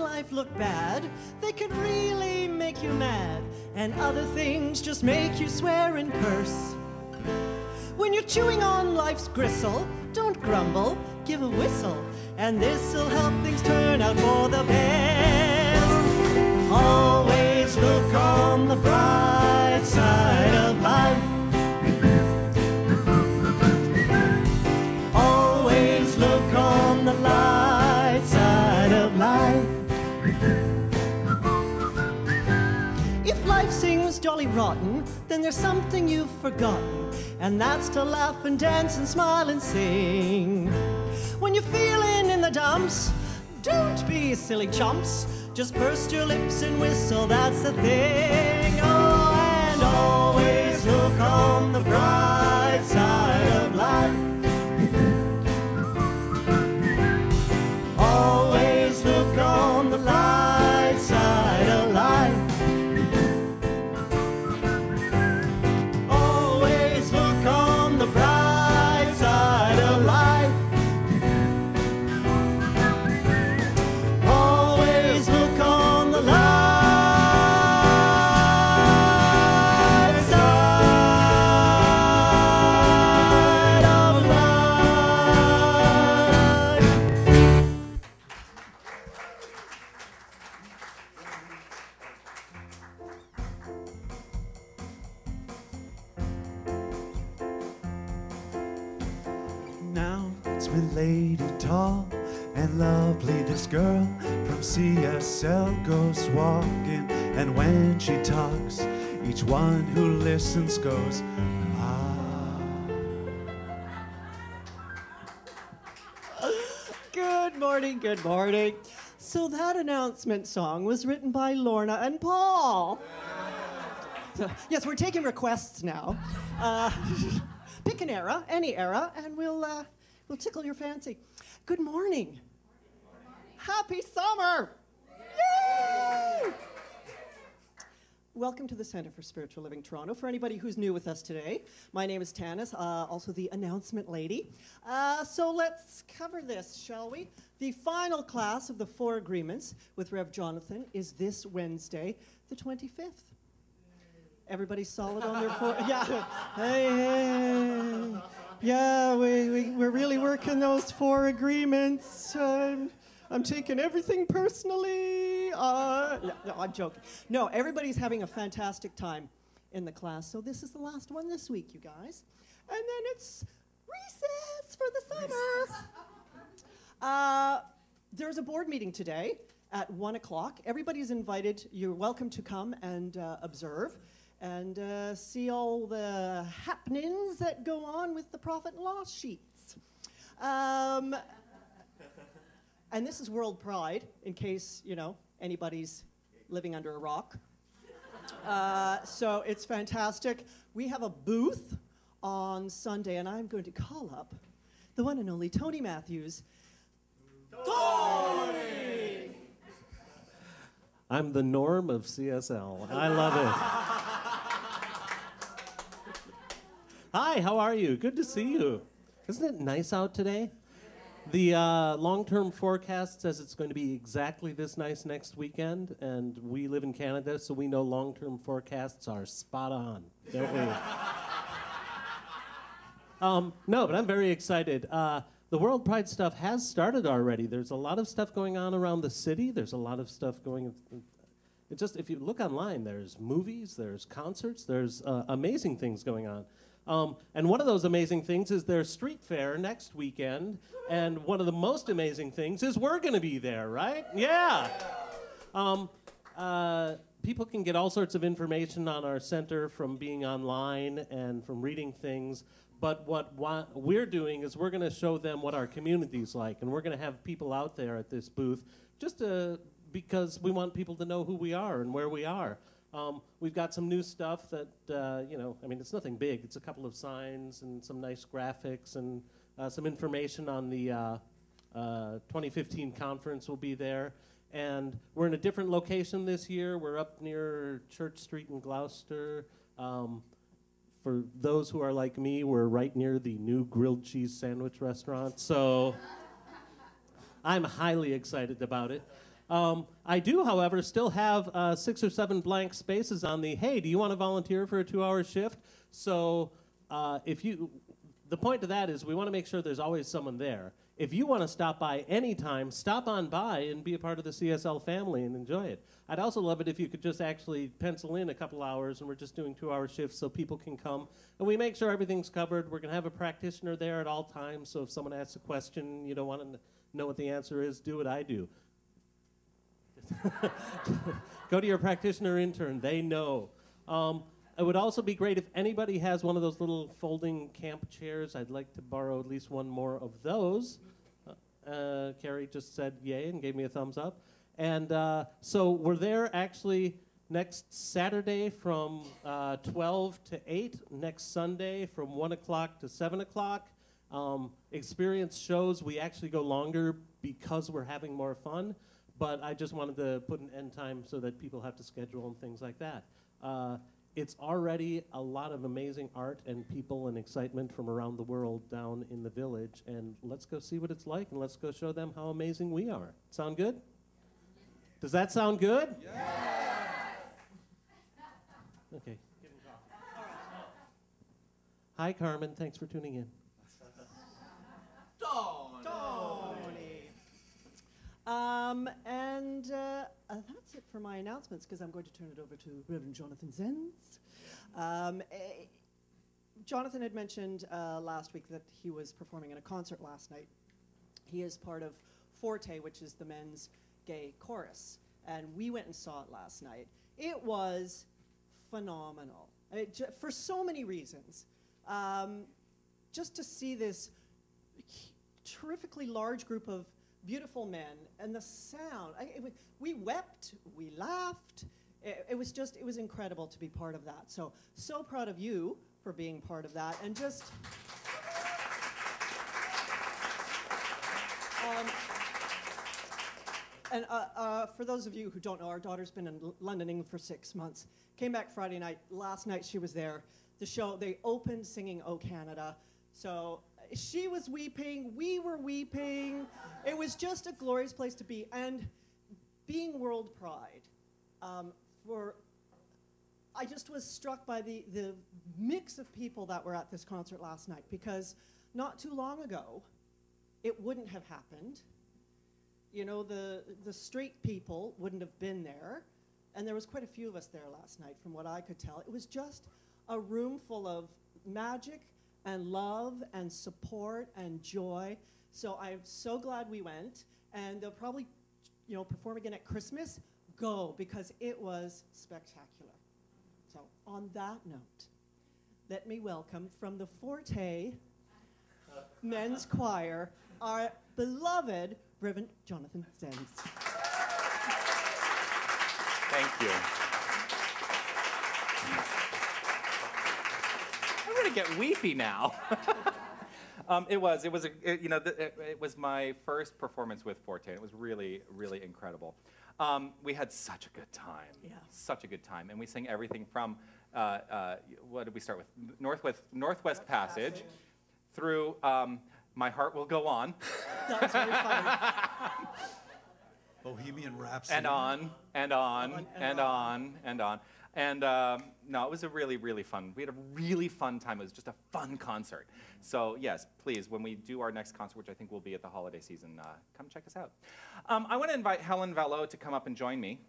life look bad, they can really make you mad, and other things just make you swear and curse. When you're chewing on life's gristle, don't grumble, give a whistle, and this'll help things turn out for the best. Always look on the bright side of life. Always look on the light side of life. If life seems jolly rotten, then there's something you've forgotten, and that's to laugh and dance and smile and sing. When you're feeling in the dumps, don't be silly chumps. Just burst your lips and whistle, that's the thing. Oh, and always look on the bright side of life. Always look on the light side of life. Always look on the bright side of life. Always look on the light side of life. Now it's with Lady Tall and lovely this girl from CSL goes walking, and when she talks, each one who listens goes, ah. Good morning, good morning. So that announcement song was written by Lorna and Paul. So, yes, we're taking requests now. Pick an era, any era, and we'll tickle your fancy. Good morning. Happy summer! Yay! Welcome to the Centre for Spiritual Living Toronto. For anybody who's new with us today, my name is Tanis, also the announcement lady. So let's cover this, shall we? The final class of the 4 agreements with Rev Jonathan is this Wednesday, the 25th. Everybody solid on their 4? Yeah. Hey. Yeah, we're really working those 4 agreements. I'm taking everything personally. No, I'm joking. No, everybody's having a fantastic time in the class. So this is the last one this week, you guys. And then it's recess for the summer. There's a board meeting today at 1 o'clock. Everybody's invited. You're welcome to come and observe and see all the happenings that go on with the profit and loss sheets. And this is World Pride, in case, anybody's living under a rock. So it's fantastic. We have a booth on Sunday, and I'm going to call up the one and only Tony Matthews. Tony! I'm the norm of CSL. I love it. Hi, how are you? Good to see you. Isn't it nice out today? The long-term forecast says it's going to be exactly this nice next weekend, and we live in Canada, so we know long-term forecasts are spot on, don't we? No, but I'm very excited. The World Pride stuff has started already. There's a lot of stuff going on around the city. There's a lot of stuff going. It just, if you look online, there's movies, there's concerts, there's amazing things going on. And one of those amazing things is their street fair next weekend. And one of the most amazing things is we're going to be there, right? Yeah. People can get all sorts of information on our center from being online and from reading things. But what we're doing is we're going to show them what our community's like. And we're going to have people out there at this booth just because we want people to know who we are and where we are. We've got some new stuff that, it's nothing big. It's a couple of signs and some nice graphics and some information on the 2015 conference will be there. And we're in a different location this year. We're up near Church Street in Gloucester. For those who are like me, we're right near the new grilled cheese sandwich restaurant. So I'm highly excited about it. I do, however, still have 6 or 7 blank spaces on the, hey, do you want to volunteer for a 2-hour shift? So the point of that is we want to make sure there's always someone there. If you want to stop by anytime, stop on by and be a part of the CSL family and enjoy it. I'd also love it if you could just actually pencil in a couple hours, and we're just doing 2-hour shifts so people can come. And we make sure everything's covered. We're going to have a practitioner there at all times, so if someone asks a question, you don't want to know what the answer is, do what I do. Go to your practitioner intern. They know. It would also be great if anybody has one of those little folding camp chairs. I'd like to borrow at least one more of those. Carrie just said yay and gave me a thumbs up. And so we're there actually next Saturday from 12 to 8, next Sunday from 1 o'clock to 7 o'clock. Experience shows we actually go longer because we're having more fun, but I just wanted to put an end time so that people have to schedule and things like that. It's already a lot of amazing art and people and excitement from around the world down in the village, and let's go see what it's like, and let's go show them how amazing we are. Sound good? Does that sound good? Yes! Okay. Give him coffee. Hi, Carmen. Thanks for tuning in. Tony. That's it for my announcements, because I'm going to turn it over to Reverend Jonathan Zenz. Jonathan had mentioned last week that he was performing in a concert last night. He is part of Forte, which is the men's gay chorus, and we went and saw it last night. It was phenomenal, for so many reasons. Just to see this terrifically large group of beautiful men, and the sound. We wept, we laughed. It was incredible to be part of that. So proud of you for being part of that, and just. For those of you who don't know, our daughter's been in London, England for 6 months. Came back Friday night. Last night she was there. The show, they opened singing "O Canada." So she was weeping, we were weeping. It was just a glorious place to be. And being World Pride, I just was struck by the mix of people that were at this concert last night, because not too long ago, it wouldn't have happened. You know, the straight people wouldn't have been there, and there was quite a few of us there last night from what I could tell. It was just a room full of magic and love and support and joy. So I'm so glad we went, and they'll probably, perform again at Christmas. Go, because it was spectacular. So on that note, let me welcome from the Forte Men's Choir, our beloved Reverend Jonathan Zenz. Thank you. I'm gonna get weepy now. It was my first performance with Forte. It was really, really incredible. We had such a good time. Yeah. Such a good time, and we sang everything from what did we start with? Northwest Passage, through My Heart Will Go On. That was very funny. Bohemian Rhapsody. And on, and on, and on, and on. And no, it was a really, really fun. We had a really fun time. It was just a fun concert. So yes, please, when we do our next concert, which I think will be at the holiday season, come check us out. I want to invite Helen Velo to come up and join me.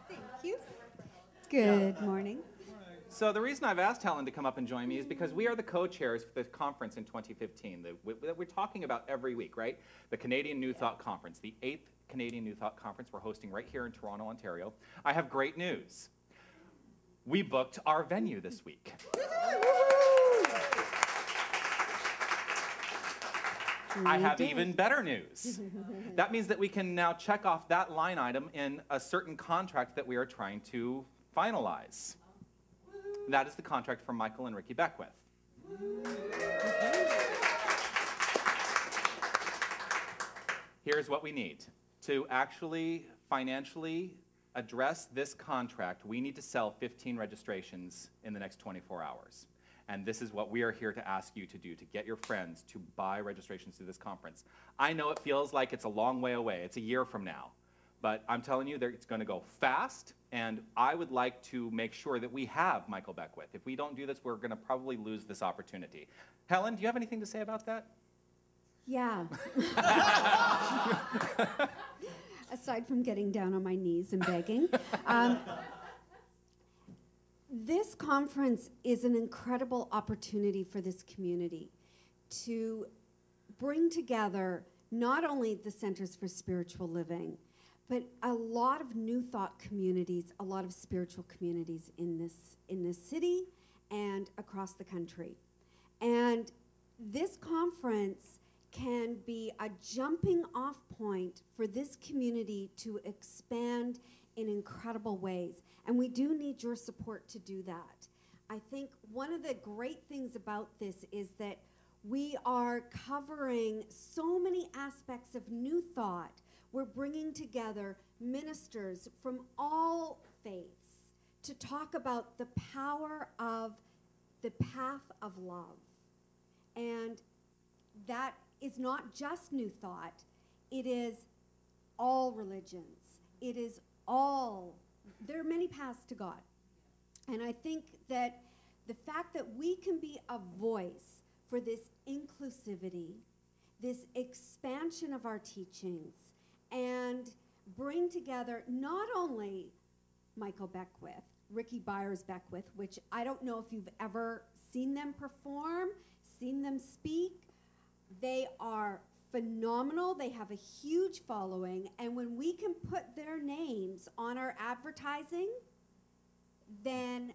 Thank you. Good morning. So the reason I've asked Helen to come up and join me is because we are the co-chairs for the conference in 2015 that we're talking about every week, right? The Canadian New Thought Conference, the 8th Canadian New Thought Conference we're hosting right here in Toronto, Ontario. I have great news. We booked our venue this week. I have even better news. That means that we can now check off that line item in a certain contract that we are trying to finalize. That is the contract from Michael and Ricky Beckwith. Here's what we need. To actually financially address this contract, we need to sell 15 registrations in the next 24 hours. And this is what we are here to ask you to do, to get your friends to buy registrations to this conference. I know it feels like it's a long way away. It's a year from now. But I'm telling you, it's going to go fast, and I would like to make sure that we have Michael Beckwith. If we don't do this, we're going to probably lose this opportunity. Helen, do you have anything to say about that? Yeah. Aside from getting down on my knees and begging. This conference is an incredible opportunity for this community to bring together not only the Centers for Spiritual Living, but a lot of New Thought communities, a lot of spiritual communities in this city and across the country. And this conference can be a jumping off point for this community to expand in incredible ways. And we do need your support to do that. I think one of the great things about this is that we are covering so many aspects of New Thought. We're bringing together ministers from all faiths to talk about the power of the path of love. And that is not just New Thought, it is all religions. It is all, there are many paths to God. And I think that the fact that we can be a voice for this inclusivity, this expansion of our teachings, and bring together not only Michael Beckwith, Ricky Byers Beckwith, which I don't know if you've ever seen them perform, seen them speak. They are phenomenal. They have a huge following. And when we can put their names on our advertising, then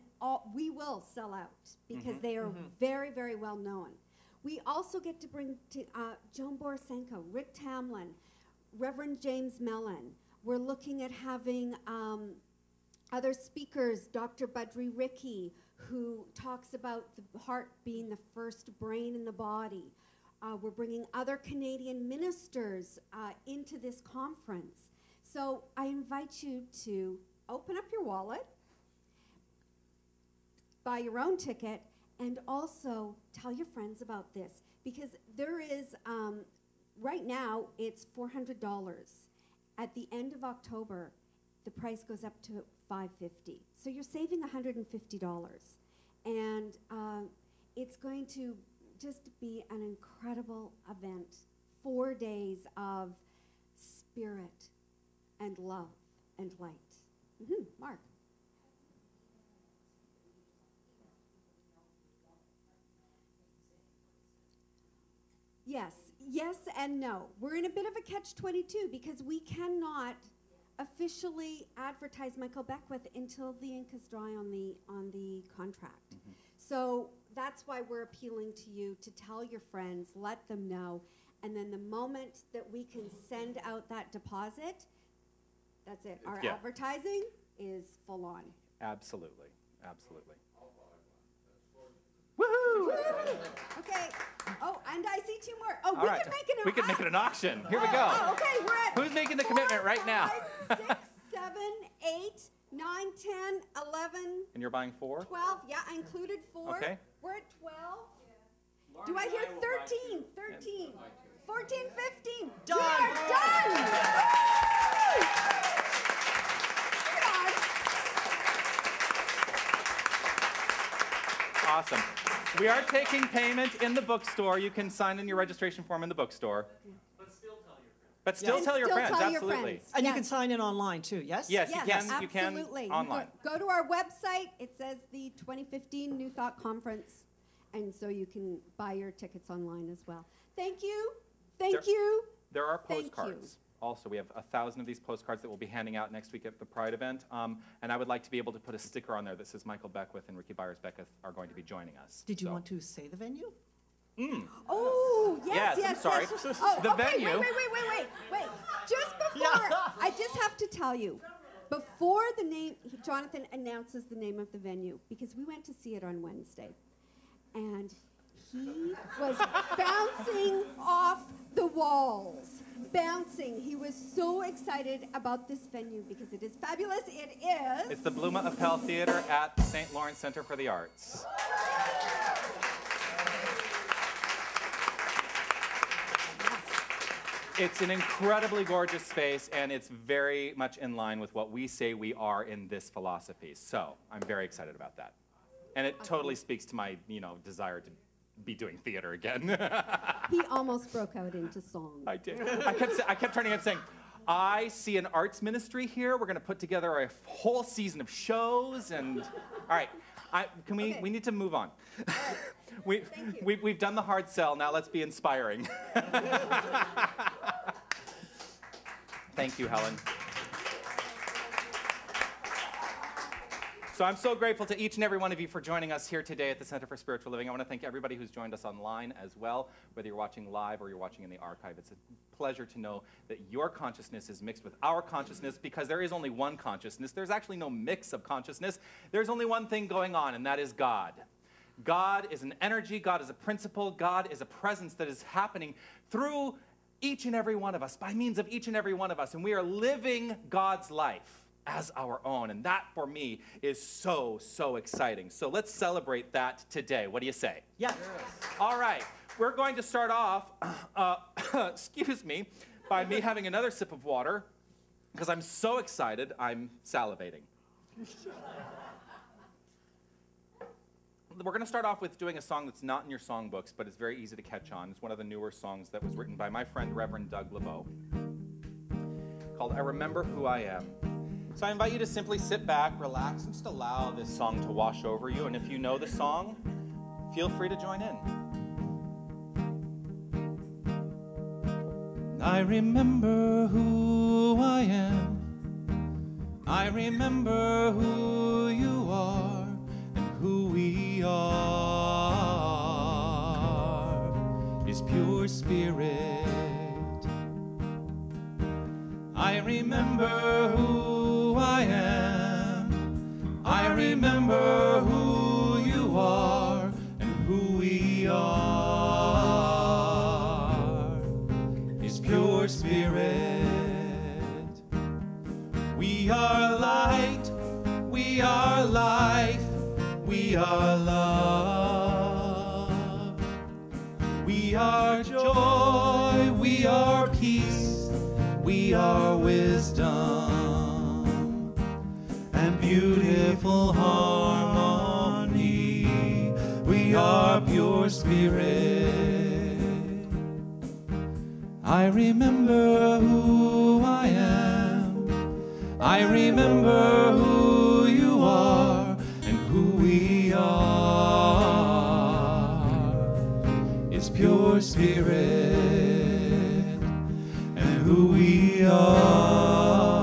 we will sell out because they are very, very well known. We also get to bring to Joan Borisenko, Rick Tamlin, Reverend James Mellon. We're looking at having other speakers, Dr. Budry Ricky, who talks about the heart being the first brain in the body. We're bringing other Canadian ministers into this conference. So I invite you to open up your wallet, buy your own ticket, and also tell your friends about this. Because there is, right now, it's $400. At the end of October, the price goes up to $550. So you're saving $150. And it's going to just be an incredible event. 4 days of spirit and love and light. Mark. Yes and no. We're in a bit of a catch-22 because we cannot officially advertise Michael Beckwith until the ink is dry on the contract. So that's why we're appealing to you to tell your friends, let them know, and then the moment that we can send out that deposit, that's it. Our advertising is full on. Absolutely, absolutely. Woohoo! Okay. Oh, and I see 2 more. Oh, All right. We could make it an auction. Here we go. Oh, okay, we're at Who's making the commitment right now? 5, 6, 7, 8, 9, 10, 11. And you're buying 4? 12. Yeah, I included 4. Okay. We're at 12. Do I hear 13? 13. 14, 15. Done. We are done. Awesome. We are taking payment in the bookstore. You can sign in your registration form in the bookstore. But still tell your friends. Absolutely. And you can sign in online too, yes? Yes, you can Absolutely. online. Go to our website. It says the 2015 New Thought Conference. And so you can buy your tickets online as well. Thank you. Thank you. There are Thank postcards. Also, we have 1,000 of these postcards that we'll be handing out next week at the Pride event. And I would like to be able to put a sticker on there that says Michael Beckwith and Ricky Byers Beckwith are going to be joining us. Did you want to say the venue? Oh, yes. I'm sorry. Yes. Oh, The okay, venue. Wait. Just before, I just have to tell you, before the name, Jonathan announces the name of the venue, because we went to see it on Wednesday, and he was bouncing off the walls. He was so excited about this venue because it is fabulous. It is. It's the Bluma Appel Theater at the St. Lawrence Center for the Arts. It's an incredibly gorgeous space, and it's very much in line with what we say we are in this philosophy. So I'm very excited about that. And it totally speaks to my, desire to be doing theater again. He almost broke out into song. I did. I kept turning and saying, I see an arts ministry here. We're going to put together a whole season of shows. And all right, we need to move on. We've done the hard sell. Now let's be inspiring. Thank you, Helen. So I'm so grateful to each and every one of you for joining us here today at the Center for Spiritual Living. I want to thank everybody who's joined us online as well, whether you're watching live or you're watching in the archive. It's a pleasure to know that your consciousness is mixed with our consciousness, because there is only one consciousness. There's actually no mix of consciousness. There's only one thing going on, and that is God. God is an energy. God is a principle. God is a presence that is happening through each and every one of us, by means of each and every one of us. And we are living God's life as our own. And that, for me, is so, so exciting. So let's celebrate that today. What do you say? Yes. All right. We're going to start off, excuse me, by me having another sip of water, because I'm so excited, I'm salivating. We're going to start off with doing a song that's not in your songbooks, but it's very easy to catch on. It's one of the newer songs that was written by my friend, Reverend Doug LeBeau, called I Remember Who I Am. So I invite you to simply sit back, relax, and just allow this song to wash over you. And if you know the song, feel free to join in. I remember who I am. I remember who you are and who we are is pure spirit. I remember who I am. I remember who you are and who we are is pure spirit. We are light, we are life, we are love. We are joy, we are peace, we are wisdom and beautiful harmony. We are pure spirit. I remember who I am. I remember who you are and who we are is pure spirit. Who we are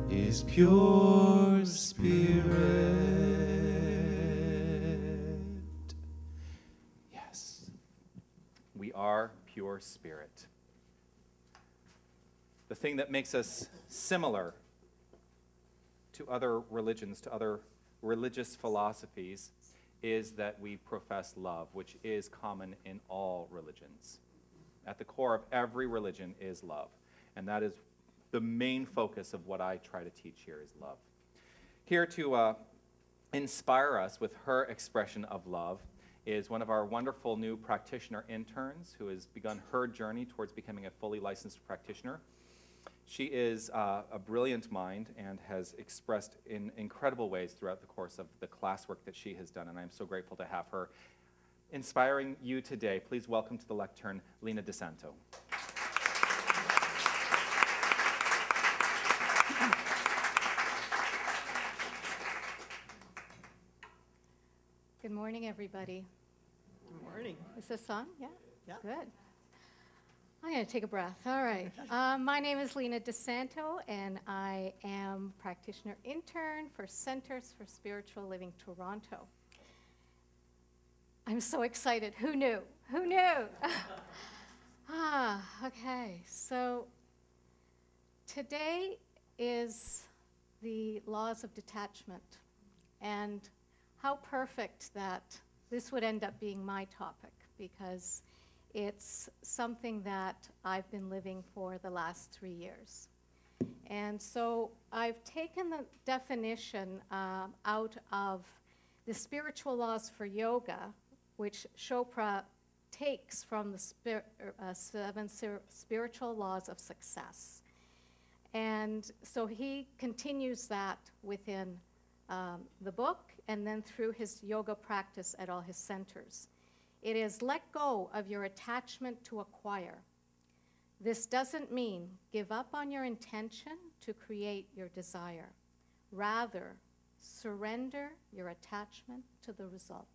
is pure spirit. Yes, we are pure spirit. The thing that makes us similar to other religions, to other religious philosophies, is that we profess love, which is common in all religions. At the core of every religion is love. And that is the main focus of what I try to teach here is love. Here to inspire us with her expression of love is one of our wonderful new practitioner interns who has begun her journey towards becoming a fully licensed practitioner. She is a brilliant mind and has expressed in incredible ways throughout the course of the classwork that she has done, and I'm so grateful to have her inspiring you today. Please welcome to the lectern, Lena DeSanto. Good morning, everybody. Good morning. Is this on? Yeah? Yeah. Good. I'm going to take a breath. All right. My name is Lena DeSanto, and I am practitioner intern for Centers for Spiritual Living Toronto. I'm so excited. Who knew? Who knew? Okay. So today is the laws of detachment, and how perfect that this would end up being my topic, because it's something that I've been living for the last 3 years. And so I've taken the definition out of the spiritual laws for yoga, which Chopra takes from the seven spiritual laws of success. And so he continues that within the book and then through his yoga practice at all his centers. It is let go of your attachment to acquire. This doesn't mean give up on your intention to create your desire. Rather, surrender your attachment to the result.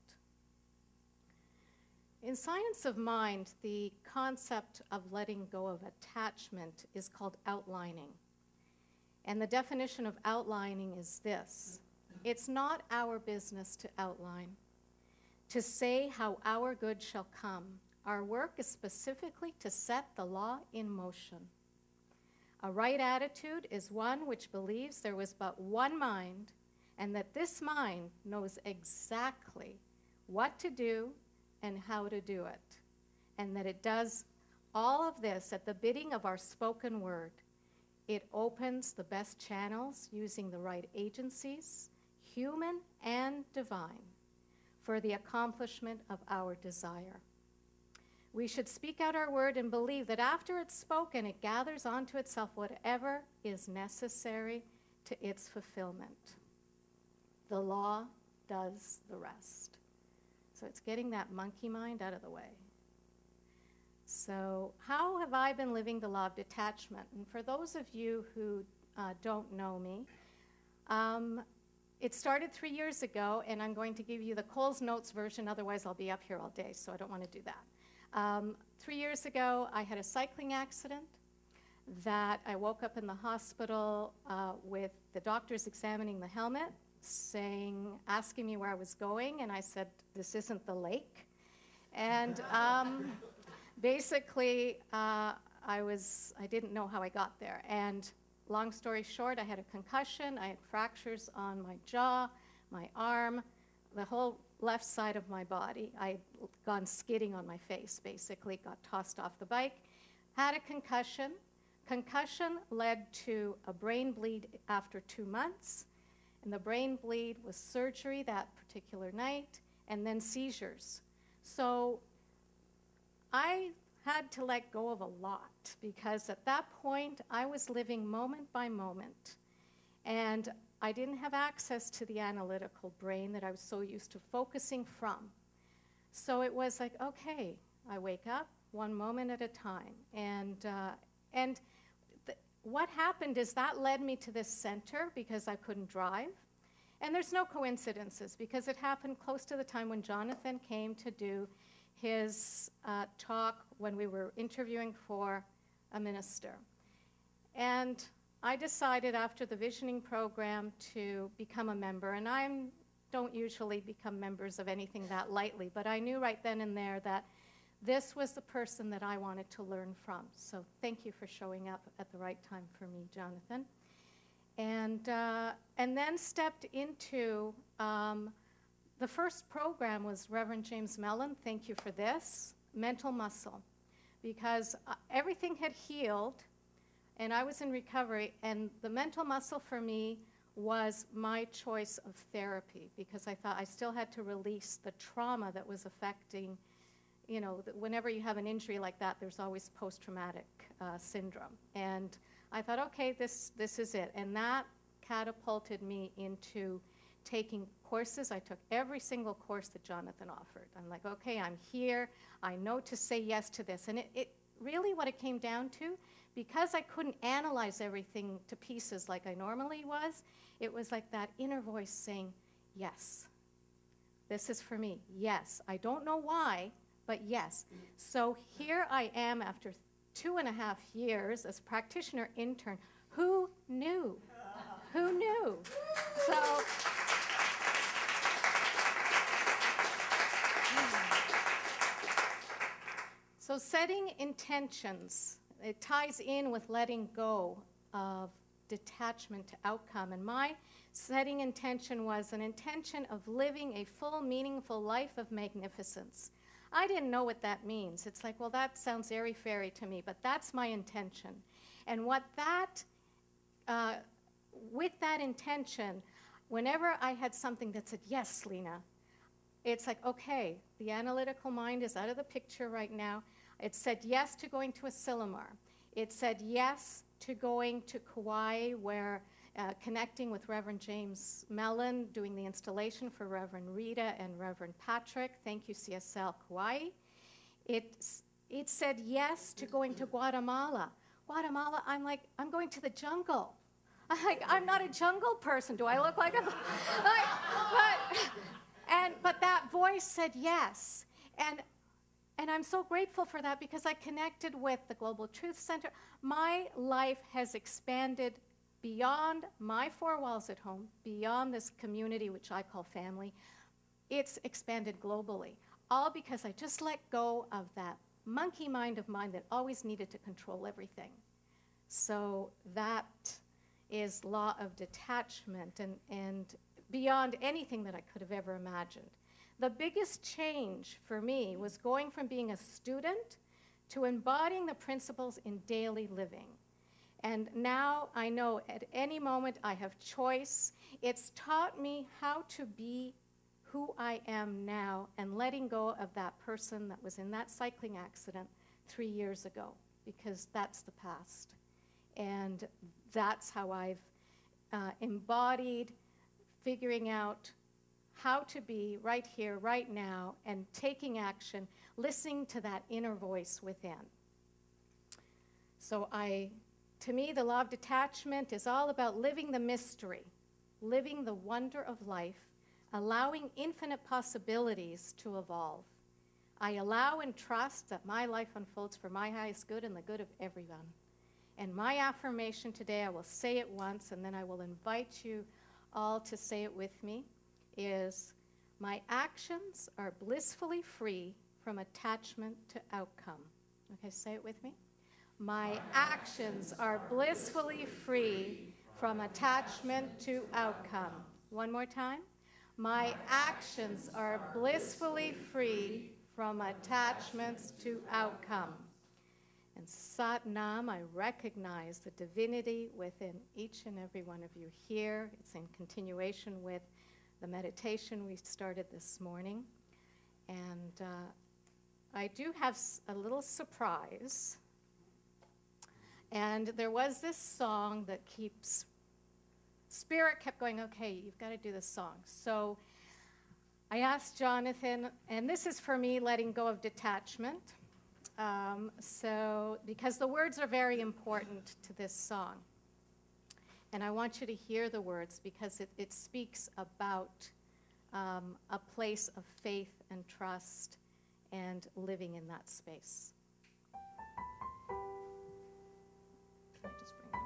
In science of mind, the concept of letting go of attachment is called outlining. And the definition of outlining is this: it's not our business to outline, to say how our good shall come. Our work is specifically to set the law in motion. A right attitude is one which believes there was but one mind, and that this mind knows exactly what to do and how to do it, and that it does all of this at the bidding of our spoken word. It opens the best channels using the right agencies, human and divine, for the accomplishment of our desire. We should speak out our word and believe that after it's spoken, it gathers onto itself whatever is necessary to its fulfillment. The law does the rest. So it's getting that monkey mind out of the way. So how have I been living the law of detachment? And for those of you who don't know me, it started 3 years ago, and I'm going to give you the Coles Notes version, otherwise I'll be up here all day, so I don't want to do that. 3 years ago, I had a cycling accident that I woke up in the hospital with the doctors examining the helmet, asking me where I was going, and I said, this isn't the lake. And basically, I didn't know how I got there. And long story short, I had a concussion, I had fractures on my jaw, my arm, the whole left side of my body. I'd gone skidding on my face, basically, got tossed off the bike, had a concussion. Concussion led to a brain bleed after 2 months, and the brain bleed was surgery that particular night, and then seizures. So I had to let go of a lot, because at that point, I was living moment by moment, and I didn't have access to the analytical brain that I was so used to focusing from. So it was like, okay, I wake up one moment at a time. And what happened is that led me to this center because I couldn't drive. And there's no coincidences, because it happened close to the time when Jonathan came to do his talk when we were interviewing for a minister. And I decided after the visioning program to become a member, and I don't usually become members of anything that lightly, but I knew right then and there that this was the person that I wanted to learn from. So thank you for showing up at the right time for me, Jonathan. And then stepped into, the first program was Reverend James Mellon, thank you for this, mental muscle, because everything had healed, and I was in recovery, and the mental muscle for me was my choice of therapy, because I thought I still had to release the trauma that was affecting, you know, whenever you have an injury like that, there's always post-traumatic syndrome. And I thought, okay, this is it. And that catapulted me into taking courses. I took every single course that Jonathan offered. I'm like, okay, I'm here. I know to say yes to this. And it really what it came down to, because I couldn't analyze everything to pieces like I normally was, it was like that inner voice saying, yes, this is for me. Yes, I don't know why, but yes. So here I am after 2.5 years as practitioner intern. Who knew? Who knew? So setting intentions, it ties in with letting go of detachment to outcome. And my setting intention was an intention of living a full, meaningful life of magnificence. I didn't know what that means. It's like, well, that sounds airy-fairy to me, but that's my intention. And what that, with that intention, whenever I had something that said, yes, Lena, it's like, okay, the analytical mind is out of the picture right now. It said yes to going to Asilomar. It said yes to going to Kauai, where connecting with Reverend James Mellon, doing the installation for Reverend Rita and Reverend Patrick. Thank you, CSL Kauai. It said yes to going to Guatemala. Guatemala, I'm like, I'm going to the jungle. I'm not a jungle person. Do I look like a... but that voice said yes. And I'm so grateful for that because I connected with the Global Truth Center. My life has expanded beyond my four walls at home, beyond this community, which I call family. It's expanded globally, all because I just let go of that monkey mind of mine that always needed to control everything. So that is law of detachment and beyond anything that I could have ever imagined. The biggest change for me was going from being a student to embodying the principles in daily living. And now I know at any moment I have choice. It's taught me how to be who I am now and letting go of that person that was in that cycling accident 3 years ago, because that's the past. And that's how I've embodied figuring out how to be right here, right now, and taking action, listening to that inner voice within. So to me, the law of detachment is all about living the mystery, living the wonder of life, allowing infinite possibilities to evolve. I allow and trust that my life unfolds for my highest good and the good of everyone. And my affirmation today, I will say it once, and then I will invite you all to say it with me, is my actions are blissfully free from attachment to outcome. Okay, say it with me. My actions are blissfully free from attachment to outcome. One more time. My actions are blissfully free from attachments to outcome. And Sat Nam, I recognize the divinity within each and every one of you here. It's in continuation with the meditation we started this morning. And I do have a little surprise. And there was this song that Spirit kept going, okay, you've got to do this song. So I asked Jonathan, and this is for me letting go of detachment. Because the words are very important to this song. And I want you to hear the words because it speaks about a place of faith and trust and living in that space. Can I just bring it on?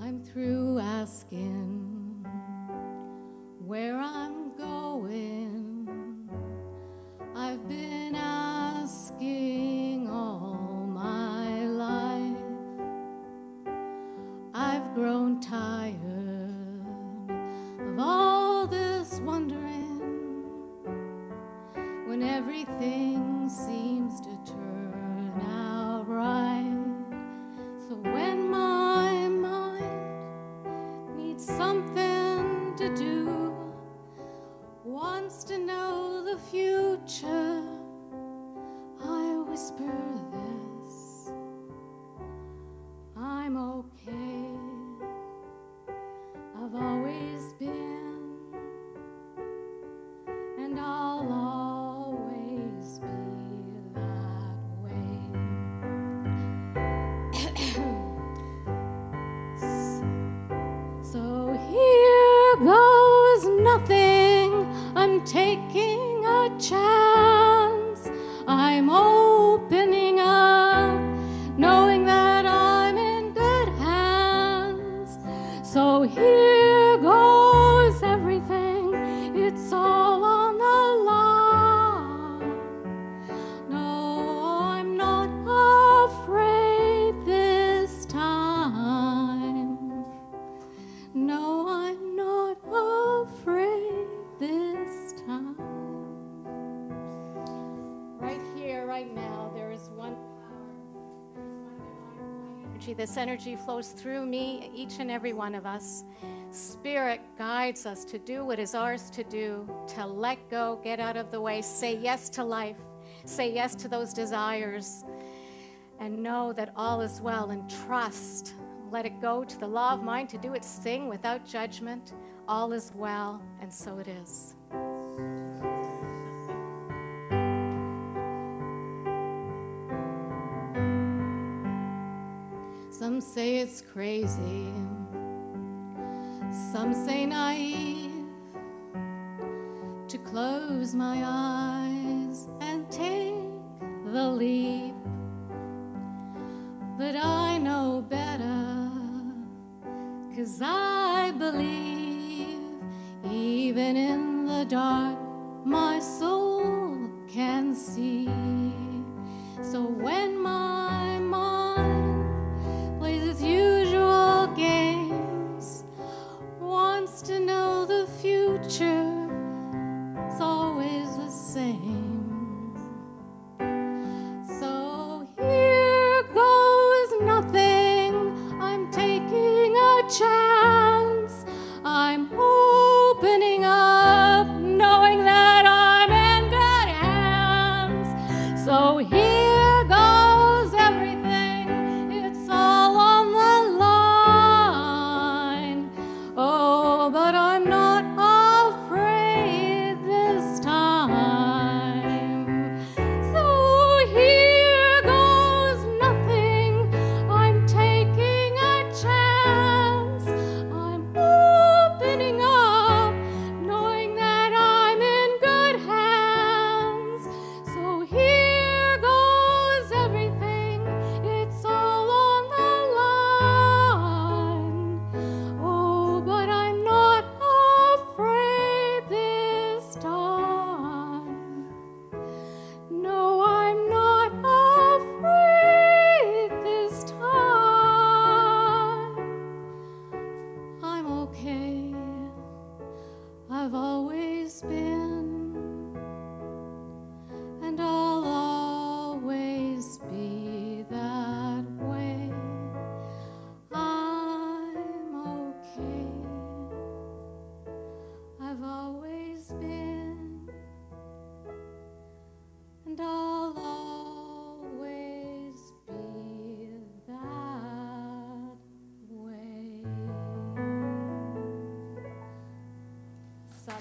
I'm through asking where I'm going. I've been asking all my life. I've grown tired of all this wondering when everything seems to turn out right. So when my mind needs something to do, wants to know the future, I whisper this: I'm okay. I've always been, and I'll always be that way. So here goes nothing. I'm taking a chance. I'm opening up, knowing that I'm in good hands. So here goes everything. It's all on the line. No, I'm not afraid this time. energy. This energy flows through me, each and every one of us. Spirit guides us to do what is ours to do, to let go, get out of the way, say yes to life, say yes to those desires, and know that all is well, and trust. Let it go to the law of mind to do its thing without judgment. All is well, and so it is. Some say it's crazy, some say naive, to close my eyes and take the leap. But I know better, 'cause I believe even in the dark my soul can see. So when my mind plays its usual games, wants to know the future, it's always the same. So here goes nothing, I'm taking a chance, I'm opening up, knowing that I'm in good hands. So here goes everything, it's all on the line. Oh, but I'm not afraid this time. So here goes nothing, I'm taking a chance, I'm opening up, knowing that I'm in good hands. So here goes everything, it's all on the line. Oh, but I'm not afraid this time. No, I'm not afraid this time. I'm okay, I've always been, and I'll always be that way. I'm okay, I've always been, and I'll always be that way. So.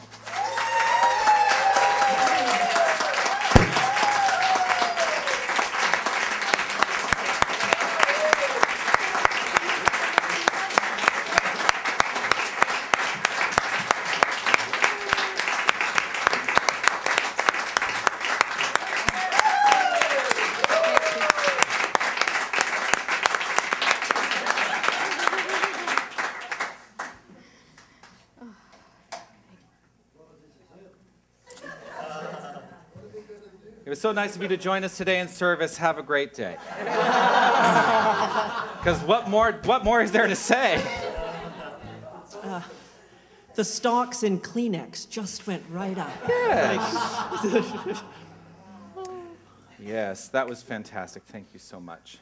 It was so nice of you to join us today in service. Have a great day. Because what more is there to say? The stocks in Kleenex just went right up. Yes. Yes, that was fantastic. Thank you so much.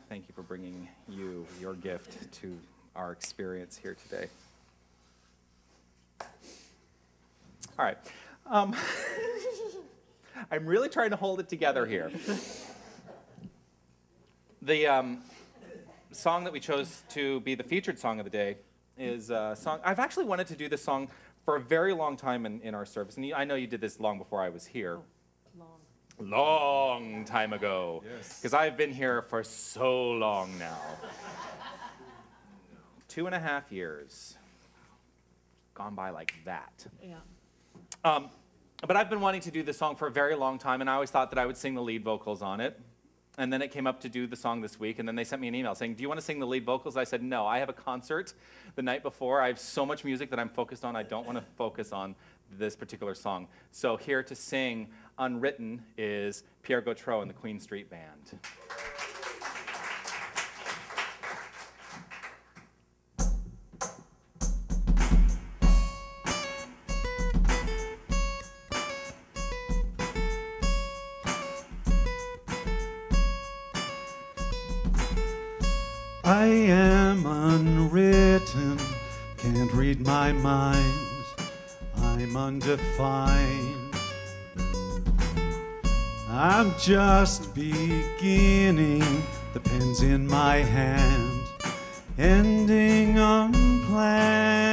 Thank you for bringing your gift to our experience here today. All right. I'm really trying to hold it together here. The song that we chose to be the featured song of the day is a song. I've actually wanted to do this song for a very long time in our service. And I know you did this long before I was here. Long time ago. Because I've been here for so long now. 2.5 years. Gone by like that. Yeah. But I've been wanting to do this song for a very long time, and I always thought that I would sing the lead vocals on it. And then it came up to do the song this week, and then they sent me an email saying, do you want to sing the lead vocals? I said, no, I have a concert the night before. I have so much music that I'm focused on. I don't want to focus on this particular song. So here to sing Unwritten is Pierre Gautreau and the Queen Street Band. I am unwritten, can't read my mind, I'm undefined. I'm just beginning, the pen's in my hand, ending unplanned.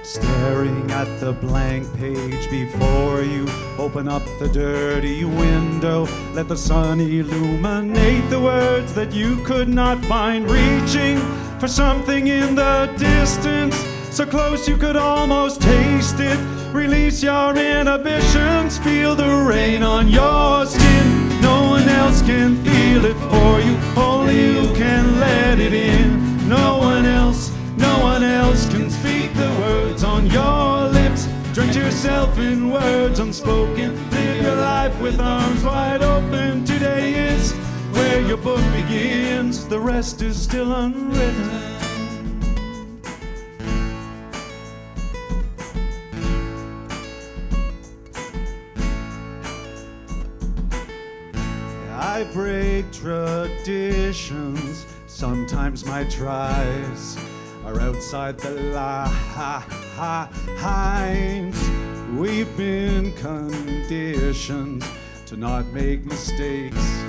Staring at the blank page before you, open up the dirty window, let the sun illuminate the words that you could not find. Reaching for something in the distance, so close you could almost taste it. Release your inhibitions, feel the rain on your skin. No one else can feel it for you, only you can let it in. No one else can speak the words on your lips. Drench yourself in words unspoken, live your life with arms wide open. Today is where your book begins, the rest is still unwritten. I break traditions, sometimes my tries are outside the lines. We've been conditioned to not make mistakes,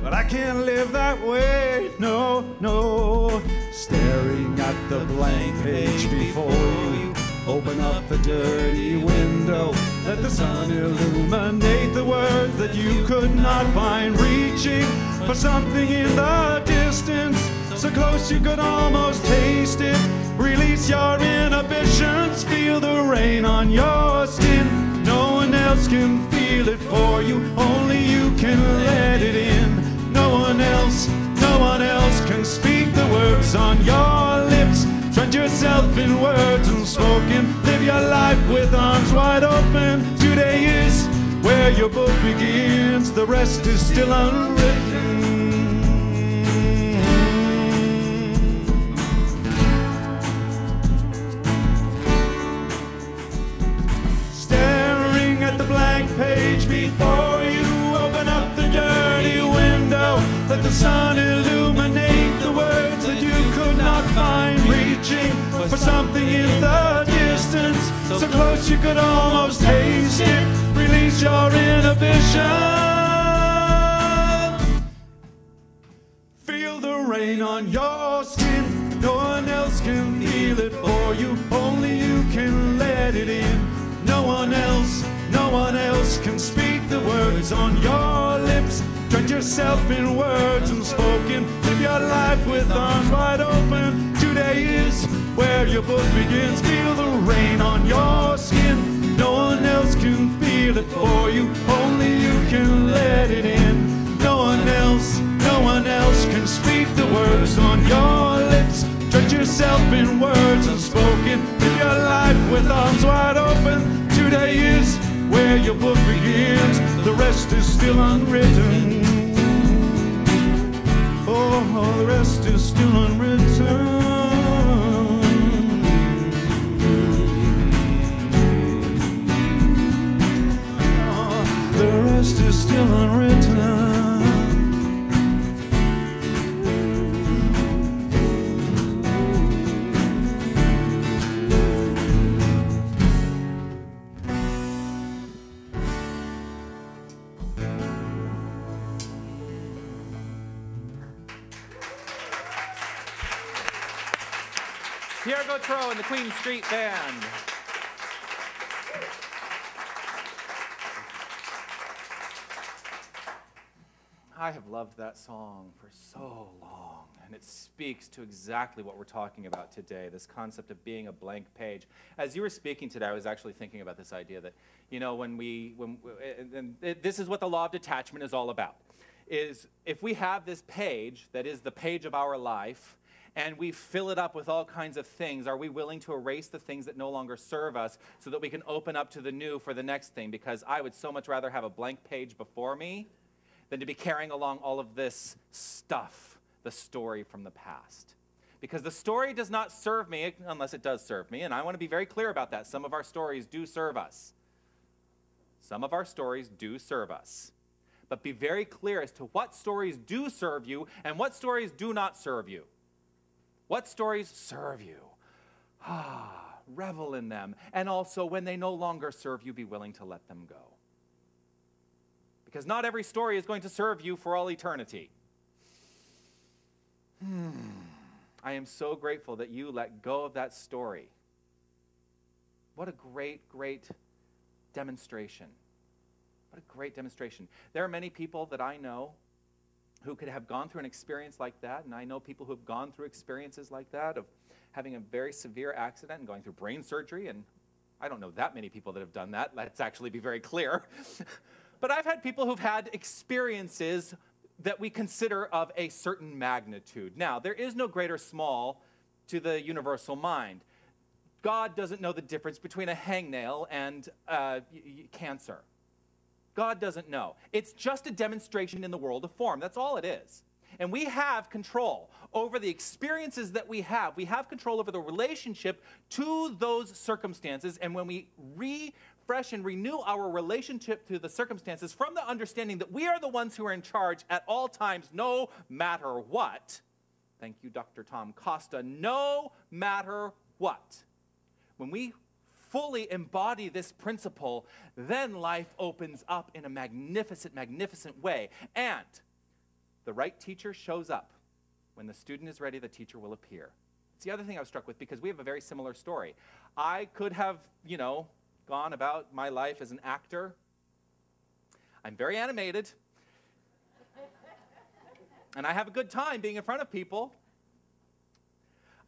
but I can't live that way, no, no. Staring at the blank page before you, open up the dirty window, let the sun illuminate the words that you could not find. Reaching for something in the distance, so close you could almost taste it. Release your inhibitions, feel the rain on your skin. No one else can feel it for you, only you can let it in. No one else can speak the words on your lips. Drench yourself in words unspoken, live your life with arms wide open. Today is where your book begins, the rest is still unwritten. Staring at the blank page before you, open up the dirty window, let the sun illuminate the words that you could not find. Reaching for something in the distance, so close you could almost taste it. Release your inhibition, feel the rain on your skin. No one else can feel it for you, only you can let it in. No one else can speak the words on your lips. Drench yourself in words unspoken, live your life with arms wide open. Today is where your book begins, feel the rain on your skin. No one else can feel it for you, only you can let it in. No one else can speak the words on your lips. Drench yourself in words unspoken, live your life with arms wide open. Today is where your book begins, the rest is still unwritten. Oh, the rest is still unwritten. Oh, the rest is still unwritten. Pierre Gautreau and the Queen Street Band. I have loved that song for so long, and it speaks to exactly what we're talking about today, this concept of being a blank page. As you were speaking today, I was actually thinking about this idea that, you know, this is what the law of detachment is all about, is if we have this page that is the page of our life, and we fill it up with all kinds of things, are we willing to erase the things that no longer serve us so that we can open up to the new for the next thing? Because I would so much rather have a blank page before me than to be carrying along all of this stuff, the story from the past. Because the story does not serve me unless it does serve me, and I want to be very clear about that. Some of our stories do serve us. Some of our stories do serve us. but be very clear as to what stories do serve you and what stories do not serve you. What stories serve you? Revel in them. And also, when they no longer serve you, be willing to let them go. Because not every story is going to serve you for all eternity. I am so grateful that you let go of that story. What a great, great demonstration. What a great demonstration. There are many people that I know who could have gone through an experience like that, and I know people who have gone through experiences like that of having a very severe accident and going through brain surgery, and I don't know that many people that have done that. Let's actually be very clear. But I've had people who've had experiences that we consider of a certain magnitude. Now, there is no great or small to the universal mind. God doesn't know the difference between a hangnail and cancer. God doesn't know. It's just a demonstration in the world of form. That's all it is. And we have control over the experiences that we have. We have control over the relationship to those circumstances. And when we refresh and renew our relationship to the circumstances from the understanding that we are the ones who are in charge at all times, no matter what. Thank you, Dr. Tom Costa. No matter what. When we fully embody this principle, then life opens up in a magnificent, magnificent way. And the right teacher shows up. When the student is ready, the teacher will appear. It's the other thing I was struck with, because we have a very similar story. I could have, gone about my life as an actor. I'm very animated. And I have a good time being in front of people.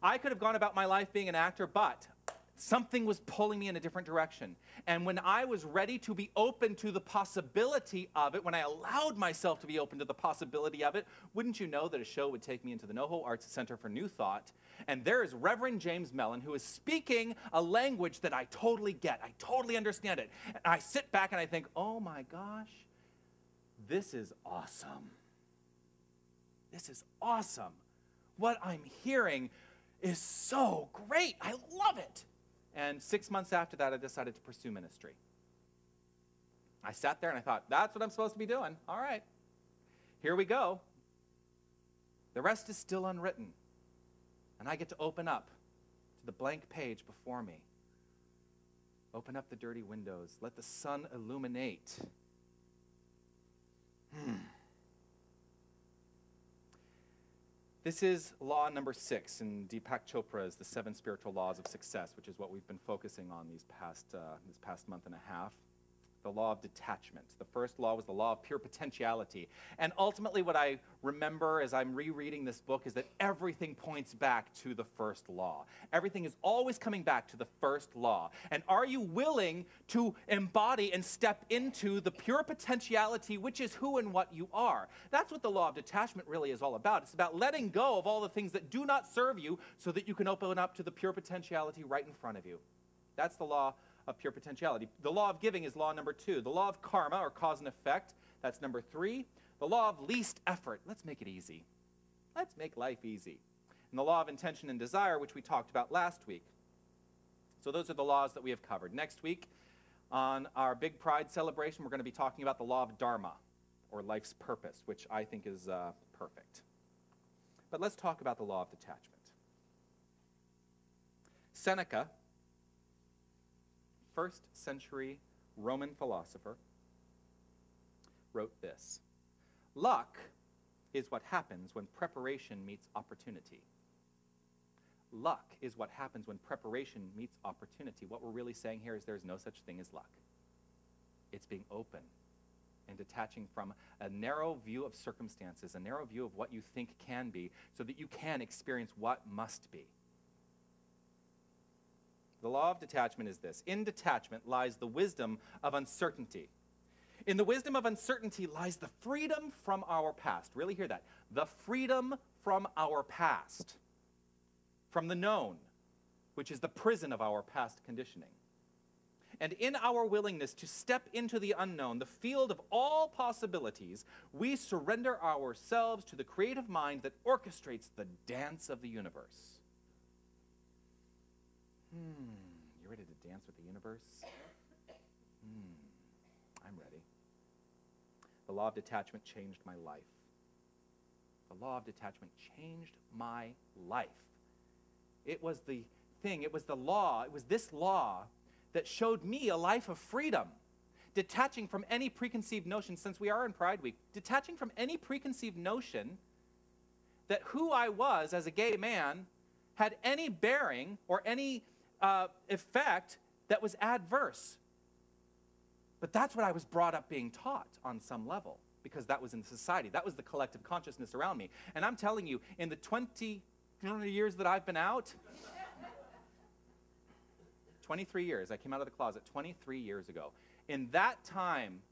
I could have gone about my life being an actor, but something was pulling me in a different direction. And when I was ready to be open to the possibility of it, when I allowed myself to be open to the possibility of it, wouldn't you know that a show would take me into the NoHo Arts Center for New Thought, and there is Reverend James Mellon, who is speaking a language that I totally get. I totally understand it. And I sit back and I think, oh my gosh, this is awesome. This is awesome. What I'm hearing is so great. I love it. And 6 months after that, I decided to pursue ministry. I sat there and I thought, that's what I'm supposed to be doing. All right, here we go. The rest is still unwritten. And I get to open up to the blank page before me. Open up the dirty windows. Let the sun illuminate. This is law number 6 in Deepak Chopra's The 7 Spiritual Laws of Success, which is what we've been focusing on this past month and a half. The law of detachment. The first law was the law of pure potentiality. And ultimately what I remember as I'm rereading this book is that everything points back to the first law. Everything is always coming back to the first law. And are you willing to embody and step into the pure potentiality, which is who and what you are? That's what the law of detachment really is all about. It's about letting go of all the things that do not serve you so that you can open up to the pure potentiality right in front of you. That's the law of pure potentiality. The law of giving is law number 2. The law of karma, or cause and effect, that's number 3. The law of least effort. Let's make it easy. Let's make life easy. And the law of intention and desire, which we talked about last week. So those are the laws that we have covered. Next week, on our Big Pride celebration, we're going to be talking about the law of dharma, or life's purpose, which I think is perfect. But let's talk about the law of detachment. Seneca, 1st century Roman philosopher, wrote this: luck is what happens when preparation meets opportunity. Luck is what happens when preparation meets opportunity. What we're really saying here is there's no such thing as luck. It's being open and detaching from a narrow view of circumstances, a narrow view of what you think can be, so that you can experience what must be. The law of detachment is this: in detachment lies the wisdom of uncertainty. In the wisdom of uncertainty lies the freedom from our past. Really hear that. The freedom from our past. From the known, which is the prison of our past conditioning. And in our willingness to step into the unknown, the field of all possibilities, we surrender ourselves to the creative mind that orchestrates the dance of the universe. You ready to dance with the universe? I'm ready. The law of detachment changed my life. The law of detachment changed my life. It was the thing, it was the law, it was this law that showed me a life of freedom. Detaching from any preconceived notion, since we are in Pride Week, detaching from any preconceived notion that who I was as a gay man had any bearing or any effect that was adverse. But that's what I was brought up being taught on some level, because that was in society. That was the collective consciousness around me. And I'm telling you, in the 20 years that I've been out, 23 years, I came out of the closet 23 years ago. In that time,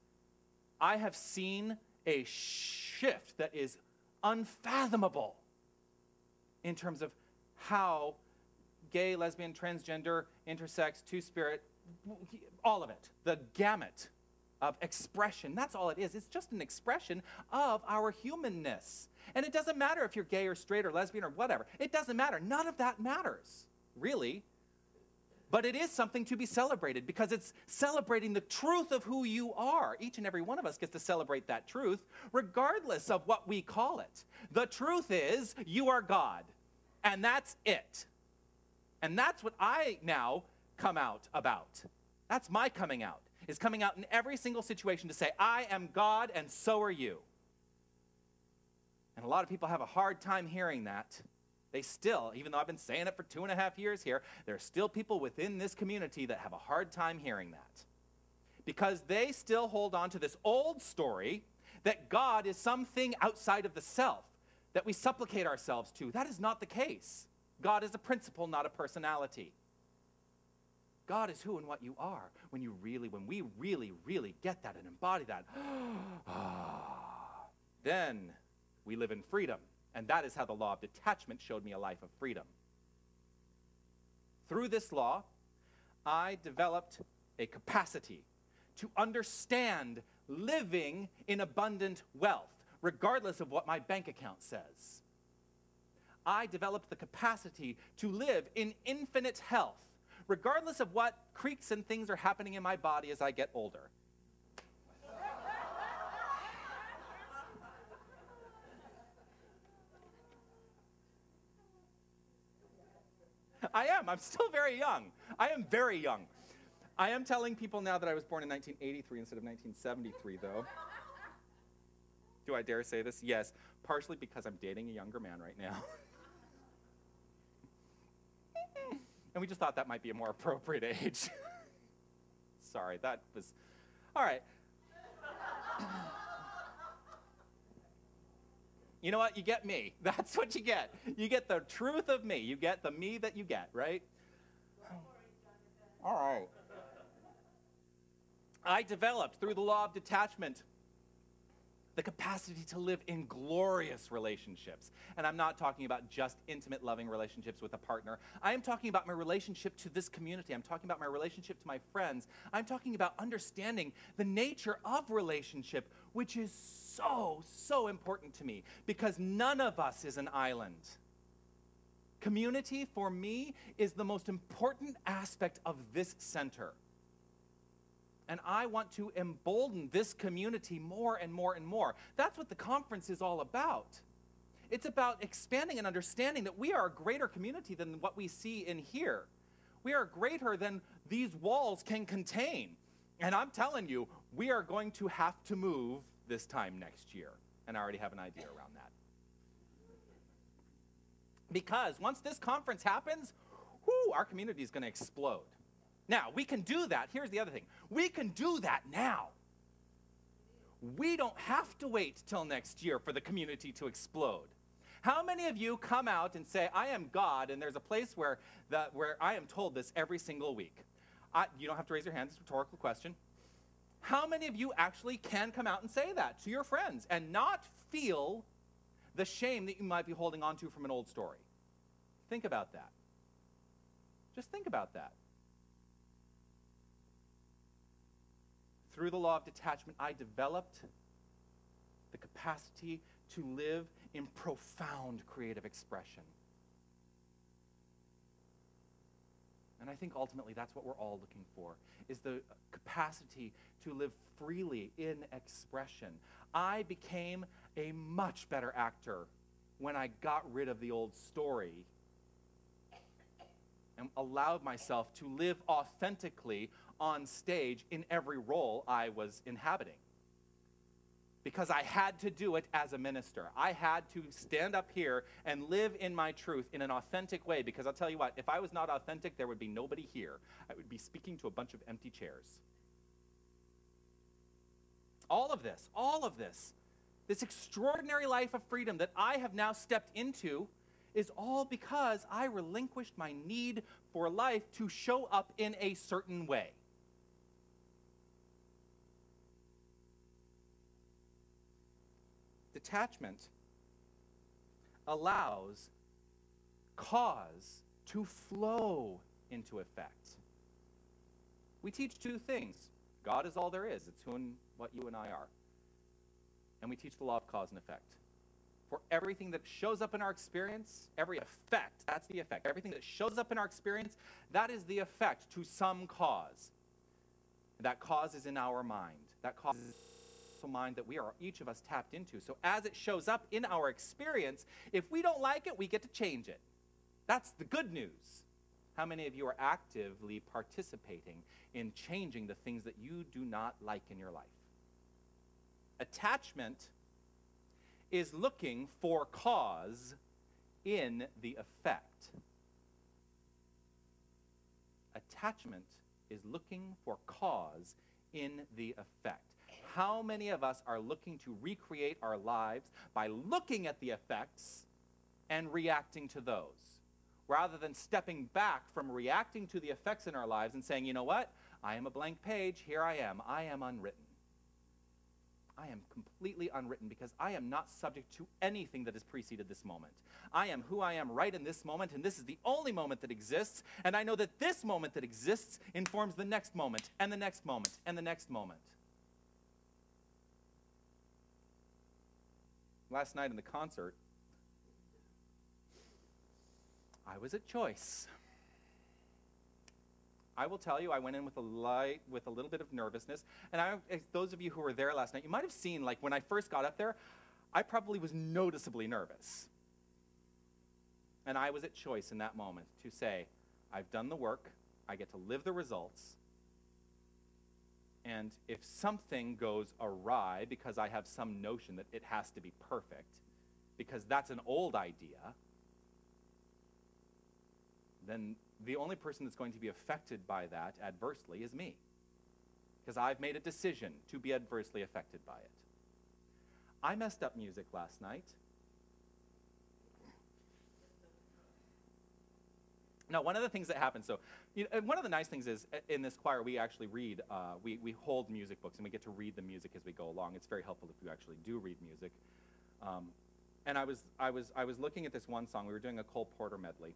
I have seen a shift that is unfathomable in terms of how gay, lesbian, transgender, intersex, two-spirit, all of it, the gamut of expression, that's all it is. It's just an expression of our humanness. And it doesn't matter if you're gay or straight or lesbian or whatever. It doesn't matter. None of that matters, really. But it is something to be celebrated because it's celebrating the truth of who you are. Each and every one of us gets to celebrate that truth regardless of what we call it. The truth is you are God, and that's it. And that's what I now come out about. That's my coming out, is coming out in every single situation to say, I am God and so are you. And a lot of people have a hard time hearing that. They still, even though I've been saying it for 2.5 years here, there are still people within this community that have a hard time hearing that. Because they still hold on to this old story that God is something outside of the self, that we supplicate ourselves to. That is not the case. God is a principle, not a personality. God is who and what you are. When we really get that and embody that, then we live in freedom. And that is how the law of detachment showed me a life of freedom. Through this law, I developed a capacity to understand living in abundant wealth, regardless of what my bank account says. I developed the capacity to live in infinite health, regardless of what creaks and things are happening in my body as I get older. I am. I'm still very young. I am very young. I am telling people now that I was born in 1983 instead of 1973, though. Do I dare say this? Yes, partially because I'm dating a younger man right now. And we just thought that might be a more appropriate age. Sorry, that was... All right. You know what? You get me. That's what you get. You get the truth of me. You get the me that you get, right? All right. I developed, through the law of detachment, the capacity to live in glorious relationships. And I'm not talking about just intimate, loving relationships with a partner. I am talking about my relationship to this community. I'm talking about my relationship to my friends. I'm talking about understanding the nature of relationship, which is so important to me, because none of us is an island. Community, for me, is the most important aspect of this center. And I want to embolden this community more and more and more. That's what the conference is all about. It's about expanding and understanding that we are a greater community than what we see in here. We are greater than these walls can contain. And I'm telling you, we are going to have to move this time next year. And I already have an idea around that. Because once this conference happens, our community is going to explode. Now, we can do that. Here's the other thing. We can do that now. We don't have to wait till next year for the community to explode. How many of you come out and say, I am God, and there's a place where I am told this every single week? You don't have to raise your hand. It's a rhetorical question. How many of you actually can come out and say that to your friends and not feel the shame that you might be holding on to from an old story? Think about that. Just think about that. Through the law of detachment, I developed the capacity to live in profound creative expression. And I think ultimately that's what we're all looking for, is the capacity to live freely in expression. I became a much better actor when I got rid of the old story and allowed myself to live authentically on stage in every role I was inhabiting. Because I had to do it as a minister. I had to stand up here and live in my truth in an authentic way, because I'll tell you what, if I was not authentic, there would be nobody here. I would be speaking to a bunch of empty chairs. All of this, this extraordinary life of freedom that I have now stepped into is all because I relinquished my need for life to show up in a certain way. Detachment allows cause to flow into effect. We teach two things. God is all there is. It's who and what you and I are. And we teach the law of cause and effect. For everything that shows up in our experience, every effect, that's the effect. Everything that shows up in our experience, that is the effect to some cause. That cause is in our mind. That cause is mind that we are, each of us, tapped into. So as it shows up in our experience, if we don't like it, we get to change it. That's the good news. How many of you are actively participating in changing the things that you do not like in your life? Attachment is looking for cause in the effect. Attachment is looking for cause in the effect. How many of us are looking to recreate our lives by looking at the effects and reacting to those, rather than stepping back from reacting to the effects in our lives and saying, you know what? I am a blank page. Here I am unwritten. I am completely unwritten because I am not subject to anything that has preceded this moment. I am who I am right in this moment, and this is the only moment that exists, and I know that this moment that exists informs the next moment, and the next moment, and the next moment. Last night in the concert, I was at choice. I will tell you, I went in with a little bit of nervousness. And those of you who were there last night, you might have seen, like, when I first got up there, I probably was noticeably nervous. And I was at choice in that moment to say, I've done the work, I get to live the results, and if something goes awry because I have some notion that it has to be perfect, because that's an old idea, then the only person that's going to be affected by that adversely is me, because I've made a decision to be adversely affected by it. I messed up music last night. Now, one of the things that happens, so one of the nice things is in this choir we actually read, we hold music books and we get to read the music as we go along. It's very helpful if you actually do read music. And I was looking at this one song. We were doing a Cole Porter medley,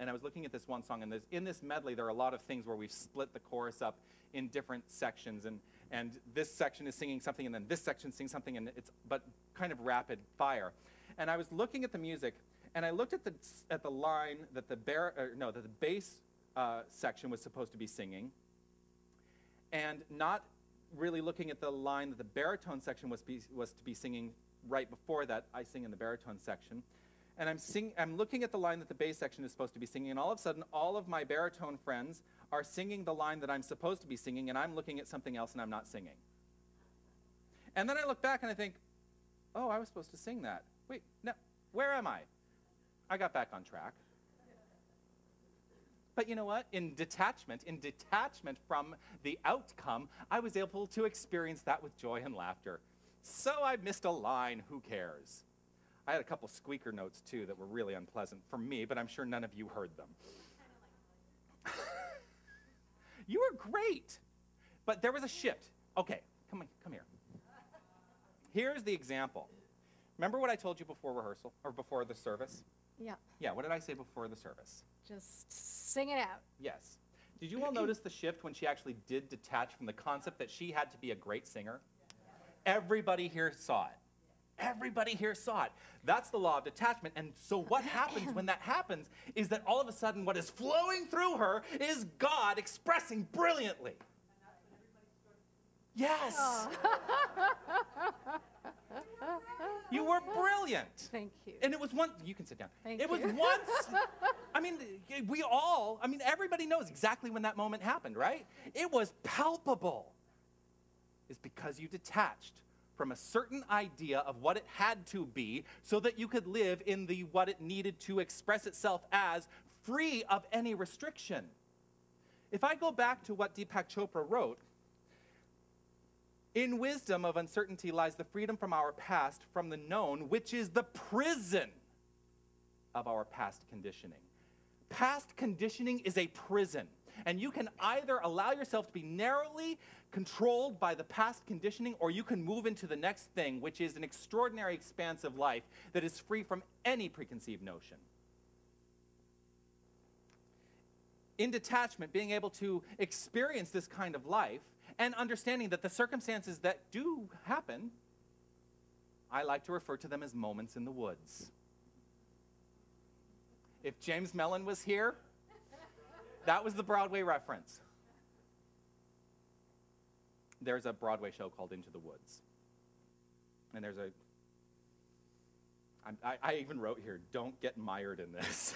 and I was looking at this one song. And in this medley, there are a lot of things where we've split the chorus up in different sections, and this section is singing something, and then this section is singing something, and but kind of rapid fire. And I was looking at the music. And I looked at the line that the bass section was supposed to be singing, and not really looking at the line that the baritone section was to be singing right before that. I sing in the baritone section, and I'm looking at the line that the bass section is supposed to be singing, and all of a sudden, all of my baritone friends are singing the line that I'm supposed to be singing, and I'm looking at something else, and I'm not singing. And then I look back and I think, oh, I was supposed to sing that. Wait, no, where am I? I got back on track. But you know what? In detachment from the outcome, I was able to experience that with joy and laughter. So I missed a line, who cares? I had a couple squeaker notes too that were really unpleasant for me, but I'm sure none of you heard them. You were great, but there was a shift. Okay, come here. Here's the example. Remember what I told you before rehearsal, or before the service? Yeah. Yeah, what did I say before the service? Just sing it out. Yes. Did you all notice the shift when she actually did detach from the concept that she had to be a great singer? Everybody here saw it. Everybody here saw it. That's the law of detachment. And so what happens when that happens is that all of a sudden what is flowing through her is God expressing brilliantly. Yes. You were brilliant. Thank you. And it was one, you can sit down. Thank it was you. once, I mean, everybody knows exactly when that moment happened, right? It was palpable. It's because you detached from a certain idea of what it had to be so that you could live in the what it needed to express itself as, free of any restriction. If I go back to what Deepak Chopra wrote, in wisdom of uncertainty lies the freedom from our past, from the known, which is the prison of our past conditioning. Past conditioning is a prison, and you can either allow yourself to be narrowly controlled by the past conditioning, or you can move into the next thing, which is an extraordinary expanse of life that is free from any preconceived notion. In detachment, being able to experience this kind of life and understanding that the circumstances that do happen, I like to refer to them as moments in the woods. If James Mellon was here, that was the Broadway reference. There's a Broadway show called Into the Woods. And there's I even wrote here, don't get mired in this.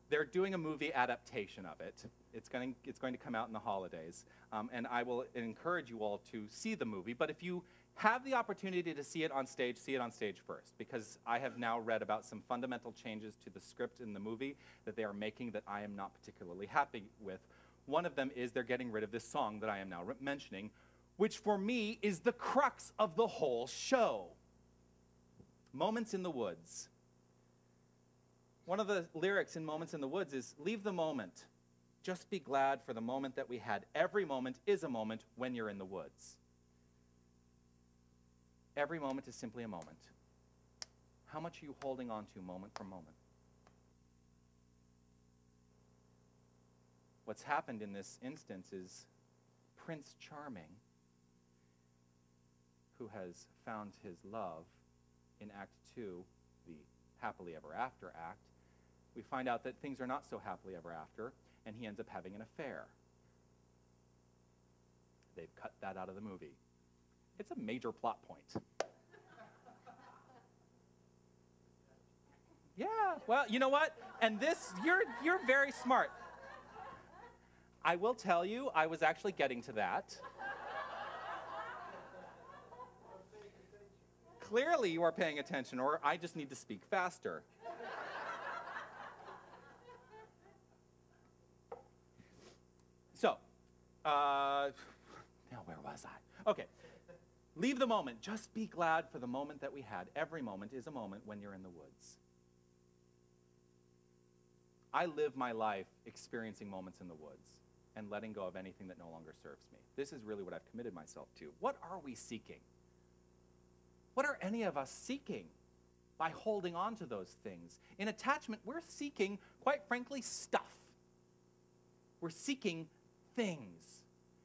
They're doing a movie adaptation of it. It's going to come out in the holidays. And I will encourage you all to see the movie. But if you have the opportunity to see it on stage first. Because I have now read about some fundamental changes to the script in the movie that they are making that I am not particularly happy with. One of them is they're getting rid of this song that I am now mentioning, which for me is the crux of the whole show. Moments in the Woods. One of the lyrics in Moments in the Woods is, leave the moment. Just be glad for the moment that we had. Every moment is a moment when you're in the woods. Every moment is simply a moment. How much are you holding on to moment for moment? What's happened in this instance is Prince Charming, who has found his love in Act 2, the happily ever after act, we find out that things are not so happily ever after, and he ends up having an affair. They've cut that out of the movie. It's a major plot point. Yeah, well, you know what? And this, you're very smart. I will tell you, I was actually getting to that. Clearly you are paying attention, or I just need to speak faster. So, now where was I? Okay, leave the moment. Just be glad for the moment that we had. Every moment is a moment when you're in the woods. I live my life experiencing moments in the woods and letting go of anything that no longer serves me. This is really what I've committed myself to. What are we seeking? What are any of us seeking by holding on to those things? In attachment, we're seeking, quite frankly, stuff. We're seeking things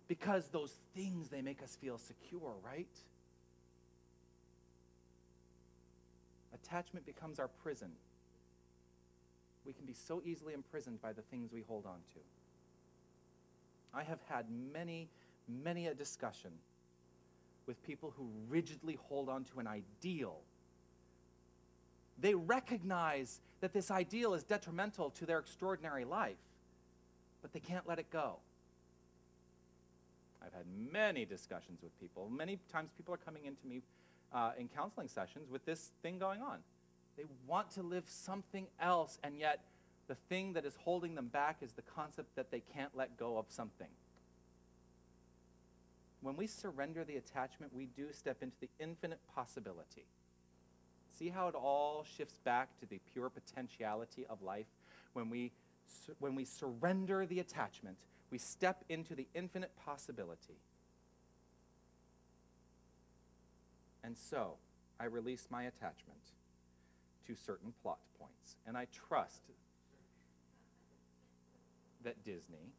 because those things, they make us feel secure, right? Attachment becomes our prison. We can be so easily imprisoned by the things we hold on to. I have had many, many a discussion with people who rigidly hold on to an ideal. They recognize that this ideal is detrimental to their extraordinary life, but they can't let it go. I've had many discussions with people. Many times people are coming into me in counseling sessions with this thing going on. They want to live something else, and yet the thing that is holding them back is the concept that they can't let go of something. When we surrender the attachment, we do step into the infinite possibility. See how it all shifts back to the pure potentiality of life? When we surrender the attachment, we step into the infinite possibility. And so, I release my attachment to certain plot points. And I trust that Disney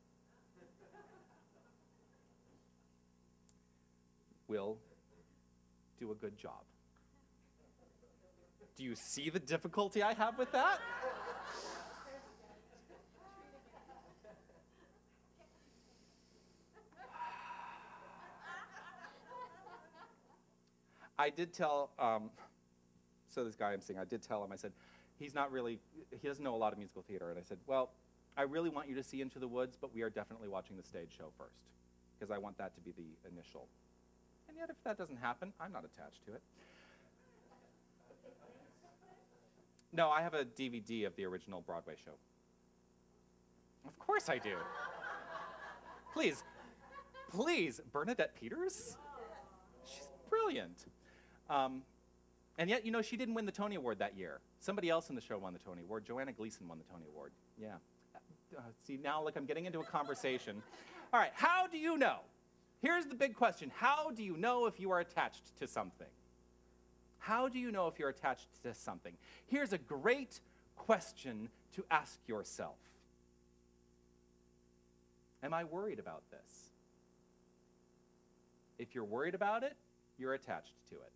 will do a good job. Do you see the difficulty I have with that? I did tell, so this guy I'm seeing, I did tell him, I said, he doesn't know a lot of musical theater. And I said, well, I really want you to see Into the Woods, but we are definitely watching the stage show first, because I want that to be the initial. And yet, if that doesn't happen, I'm not attached to it. No, I have a DVD of the original Broadway show. Of course I do. Please, Bernadette Peters? She's brilliant. And yet, she didn't win the Tony Award that year. Somebody else in the show won the Tony Award. Joanna Gleason won the Tony Award. Yeah. See, now, I'm getting into a conversation. All right, how do you know? Here's the big question. How do you know if you are attached to something? How do you know if you're attached to something? Here's a great question to ask yourself. Am I worried about this? If you're worried about it, you're attached to it.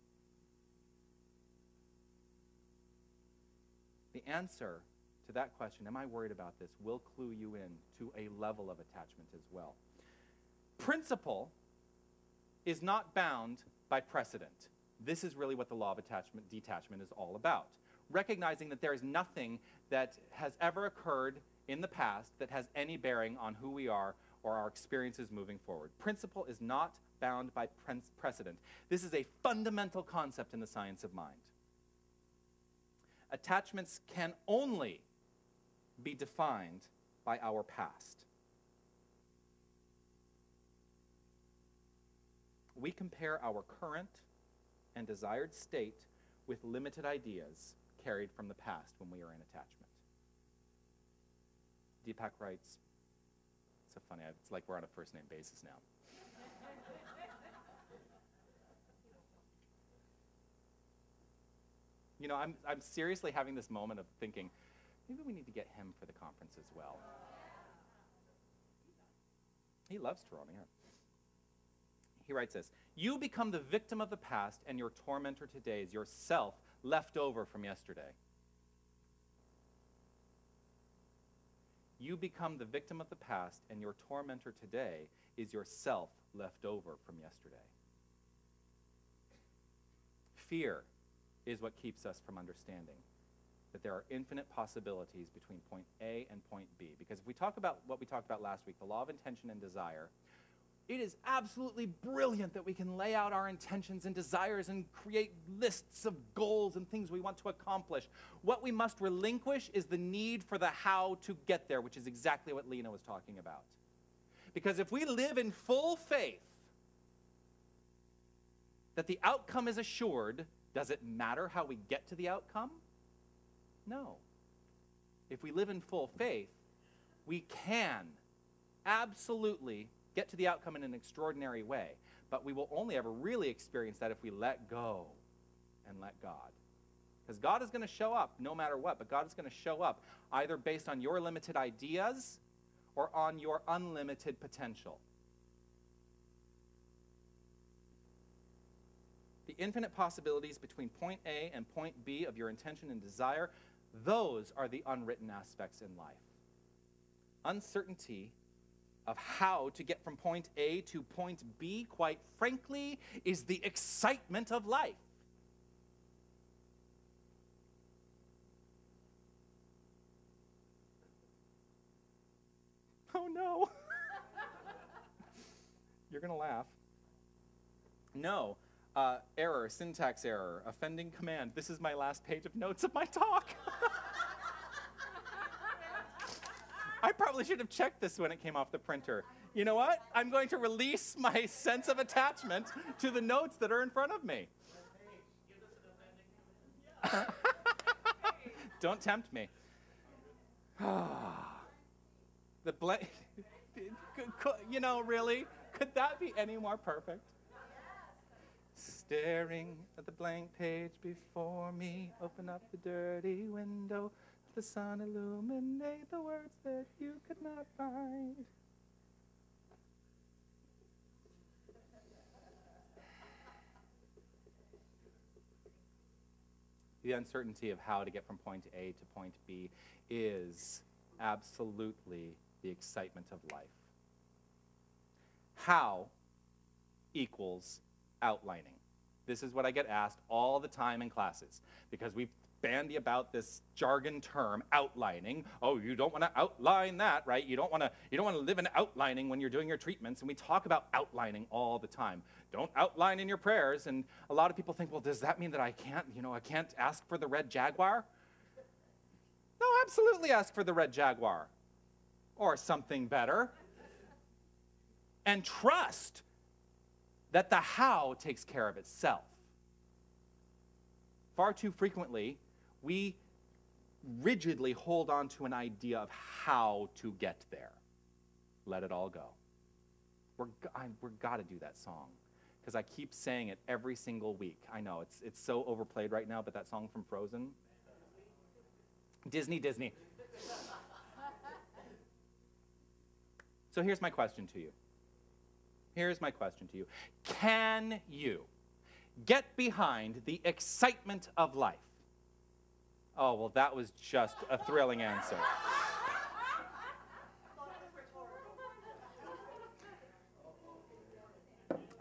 The answer to that question, am I worried about this, will clue you in to a level of attachment as well. Principle is not bound by precedent. This is really what the law of detachment is all about. Recognizing that there is nothing that has ever occurred in the past that has any bearing on who we are or our experiences moving forward. Principle is not bound by precedent. This is a fundamental concept in the science of mind. Attachments can only be defined by our past. We compare our current and desired state with limited ideas carried from the past when we are in attachment. Deepak writes, so funny, it's like we're on a first-name basis now. I'm seriously having this moment of thinking, maybe we need to get him for the conference as well. He loves Toronto, yeah. He writes this, you become the victim of the past and your tormentor today is yourself left over from yesterday. You become the victim of the past and your tormentor today is yourself left over from yesterday. Fear is what keeps us from understanding that there are infinite possibilities between point A and point B. Because if we talk about what we talked about last week, the law of intention and desire, it is absolutely brilliant that we can lay out our intentions and desires and create lists of goals and things we want to accomplish. What we must relinquish is the need for the how to get there, which is exactly what Lena was talking about. Because if we live in full faith that the outcome is assured, does it matter how we get to the outcome? No. If we live in full faith, we can absolutely get to the outcome in an extraordinary way, but we will only ever really experience that if we let go and let God. Because God is going to show up no matter what, but God is going to show up either based on your limited ideas or on your unlimited potential. The infinite possibilities between point A and point B of your intention and desire, those are the unwritten aspects in life. Uncertainty of how to get from point A to point B, quite frankly, is the excitement of life. Oh no. You're going to laugh. No. Error, syntax error, offending command. This is my last page of notes of my talk. I probably should have checked this when it came off the printer. You know what? I'm going to release my sense of attachment to the notes that are in front of me. Don't tempt me. The blank, really? Could that be any more perfect? Staring at the blank page before me, open up the dirty window. The sun illuminate the words that you could not find. the uncertainty of how to get from point A to point B is absolutely the excitement of life. How equals outlining. This is what I get asked all the time in classes, because we bandy about this jargon term, outlining. Oh, you don't want to outline that, right? You don't want to live in outlining when you're doing your treatments, and we talk about outlining all the time. Don't outline in your prayers, and a lot of people think, well, does that mean that I can't ask for the red jaguar? No, absolutely ask for the red jaguar, or something better, and trust that the how takes care of itself. Far too frequently, we rigidly hold on to an idea of how to get there. Let it all go. We're got to do that song, because I keep saying it every single week. I know, it's so overplayed right now, but that song from Frozen. Disney. So here's my question to you. Can you get behind the excitement of life? Oh, well, that was just a thrilling answer.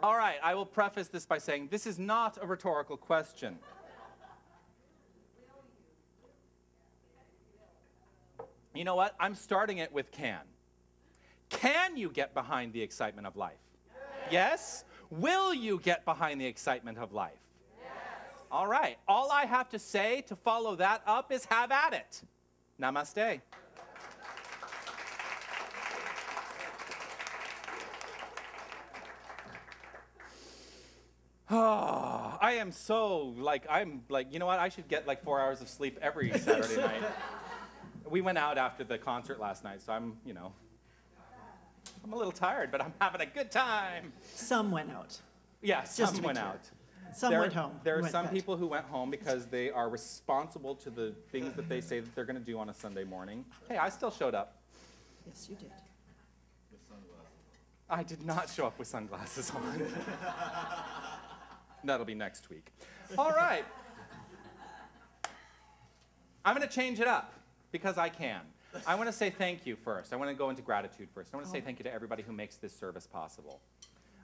All right, I will preface this by saying this is not a rhetorical question. You know what? I'm starting it with can. Can you get behind the excitement of life? Yes? Will you get behind the excitement of life? Yes. All right. All I have to say to follow that up is have at it. Namaste. Oh, I am so, you know what? I should get 4 hours of sleep every Saturday night. We went out after the concert last night, so I'm a little tired, but I'm having a good time. Some went out. Yeah, some went out. Some went home. There are some people who went home because they are responsible to the things that they say that they're going to do on a Sunday morning. Hey, I still showed up. Yes, you did. With sunglasses. I did not show up with sunglasses on. That'll be next week. All right. I'm going to change it up because I can. I want to say thank you first. I want to go into gratitude first. I want to say thank you to everybody who makes this service possible.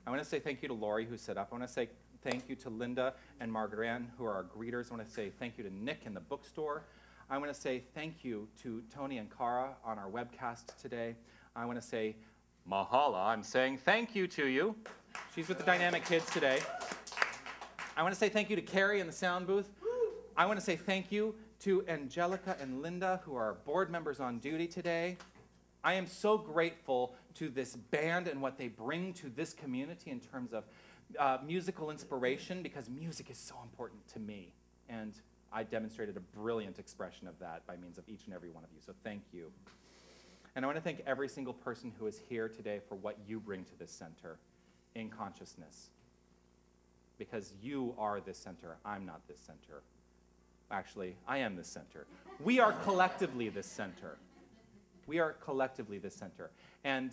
I want to say thank you to Lori, who set up. I want to say thank you to Linda and Margaret Ann, who are our greeters. I want to say thank you to Nick in the bookstore. I want to say thank you to Tony and Cara on our webcast today. I want to say Mahala. I'm saying thank you to you. She's with the Dynamic Kids today. I want to say thank you to Carrie in the sound booth. I want to say thank you to Angelica and Linda, who are board members on duty today. I am so grateful to this band and what they bring to this community in terms of musical inspiration, because music is so important to me. And I demonstrated a brilliant expression of that by means of each and every one of you, so thank you. And I want to thank every single person who is here today for what you bring to this center in consciousness. Because you are this center, I'm not this center. Actually, I am this center. We are collectively this center. We are collectively this center. And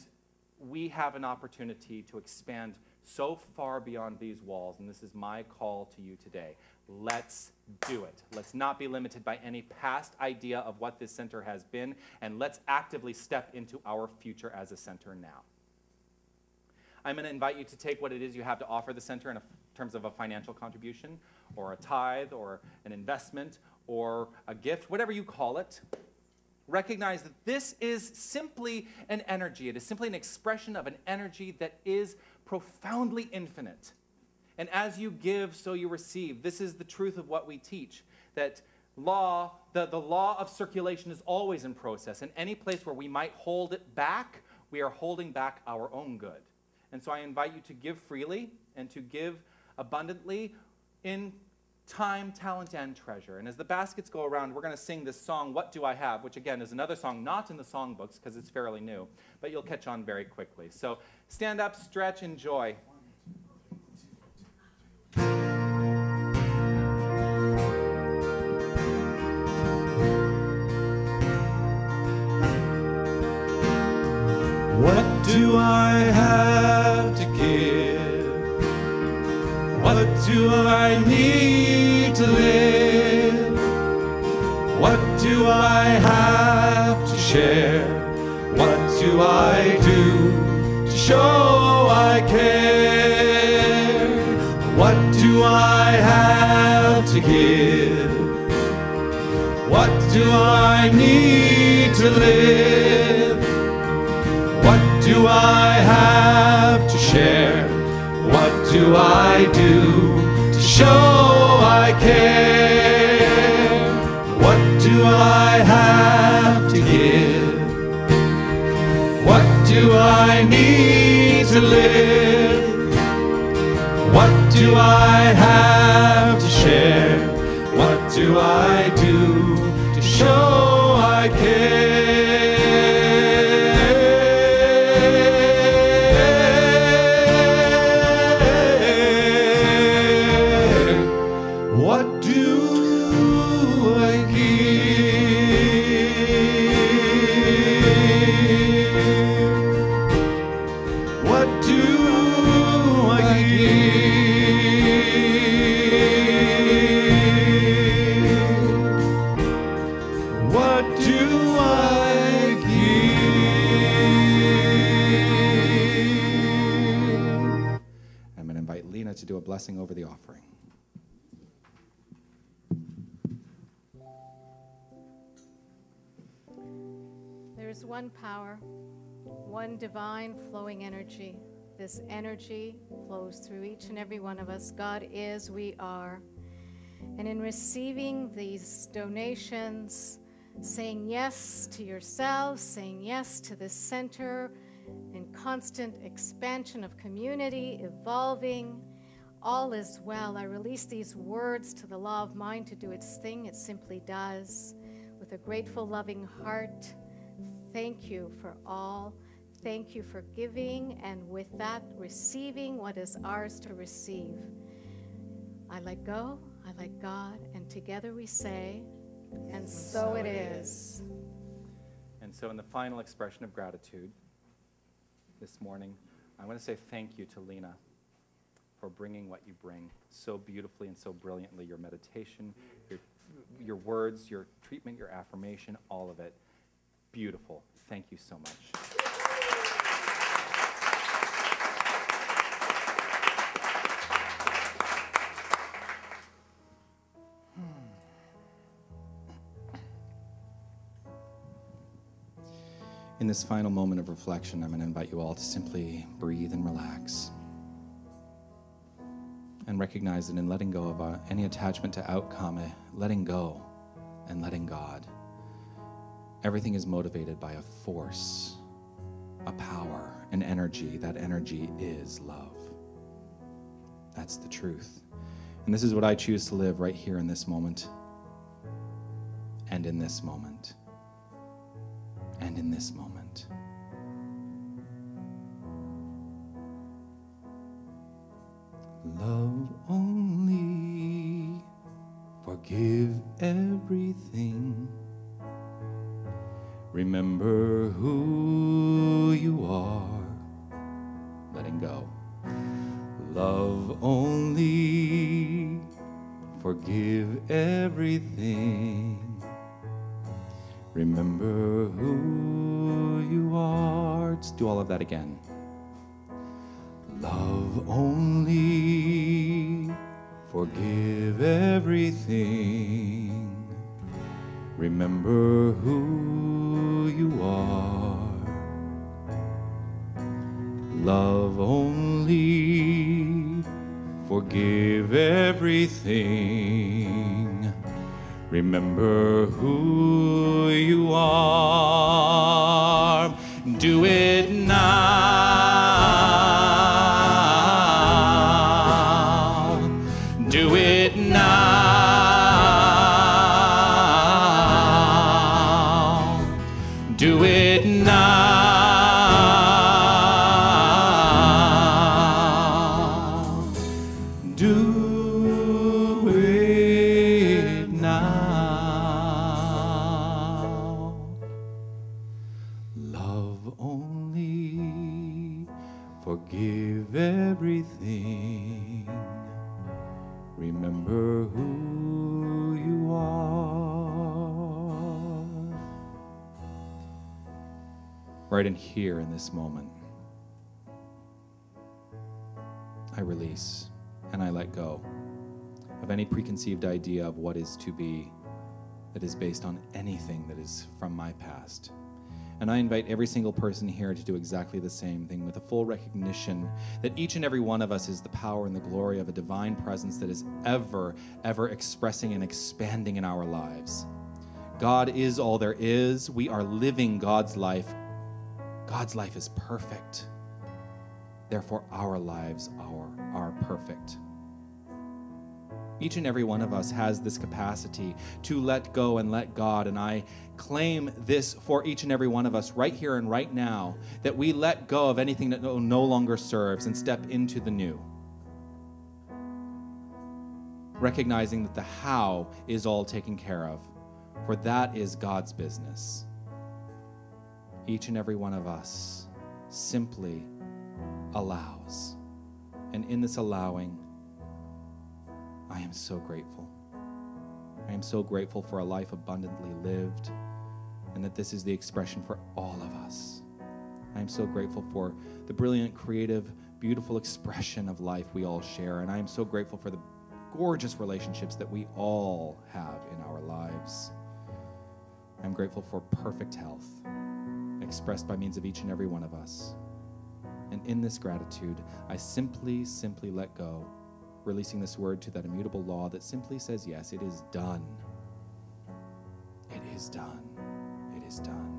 we have an opportunity to expand so far beyond these walls, and this is my call to you today. Let's do it. Let's not be limited by any past idea of what this center has been, and let's actively step into our future as a center now. I'm going to invite you to take what it is you have to offer the center in terms of a financial contribution, or a tithe, or an investment, or a gift, whatever you call it. Recognize that this is simply an energy. It is simply an expression of an energy that is profoundly infinite. And as you give, so you receive. This is the truth of what we teach, that the law of circulation is always in process. And any place where we might hold it back, we are holding back our own good. And so I invite you to give freely and to give abundantly in time, talent, and treasure. And as the baskets go around, we're going to sing this song, What Do I Have?, which again is another song not in the songbooks because it's fairly new, but you'll catch on very quickly. So stand up, stretch, enjoy. What do I have to give? What do I need to live? do I have to share? What do I do to show I care? What do I have to give? What do I need to live? What do I have to share? What do I do to show I care? What do I have to give? What do I need to live? What do I have to share? What do I do to show I care? What do I give? What do I give? What do I give? I'm going to invite Lena to do a blessing over the offering. There is one power, one divine flowing energy. This energy flows through each and every one of us. God is, we are. And in receiving these donations, saying yes to yourselves, saying yes to this center, in constant expansion of community, evolving, all is well. I release these words to the law of mind to do its thing. It simply does. With a grateful, loving heart, thank you for all. Thank you for giving, and with that, receiving what is ours to receive. I let go, I let God, and together we say, and so it is. And so in the final expression of gratitude this morning, I want to say thank you to Lena for bringing what you bring so beautifully and so brilliantly, your meditation, your words, your treatment, your affirmation, all of it. Beautiful. Thank you so much. In this final moment of reflection, I'm going to invite you all to simply breathe and relax. And recognize that in letting go of any attachment to outcome, letting go and letting God, everything is motivated by a force, a power, an energy. That energy is love. That's the truth. And this is what I choose to live right here in this moment, and in this moment, and in this moment. Love only, forgive everything. Remember who you are, letting go. Love only, forgive everything. Remember who you are. Let's do all of that again. Love only, forgive everything. Remember who you are. Love only, forgive everything. Remember who you are. Do it now. Do it now. Do it now. Do it now. Love only, forgive everything. Remember who you are. right in here in this moment, I release and I let go of any preconceived idea of what is to be that is based on anything that is from my past. And I invite every single person here to do exactly the same thing, with a full recognition that each and every one of us is the power and the glory of a divine presence that is ever, ever expressing and expanding in our lives. God is all there is. We are living God's life. God's life is perfect. Therefore, our lives are perfect. Each and every one of us has this capacity to let go and let God, and I claim this for each and every one of us right here and right now, that we let go of anything that no longer serves and step into the new. Recognizing that the how is all taken care of, for that is God's business. Each and every one of us simply allows. And in this allowing, I am so grateful. I am so grateful for a life abundantly lived, and that this is the expression for all of us. I am so grateful for the brilliant, creative, beautiful expression of life we all share, and I am so grateful for the gorgeous relationships that we all have in our lives. I'm grateful for perfect health, expressed by means of each and every one of us. And in this gratitude, I simply let go, releasing this word to that immutable law that simply says, yes, it is done. It is done. It is done.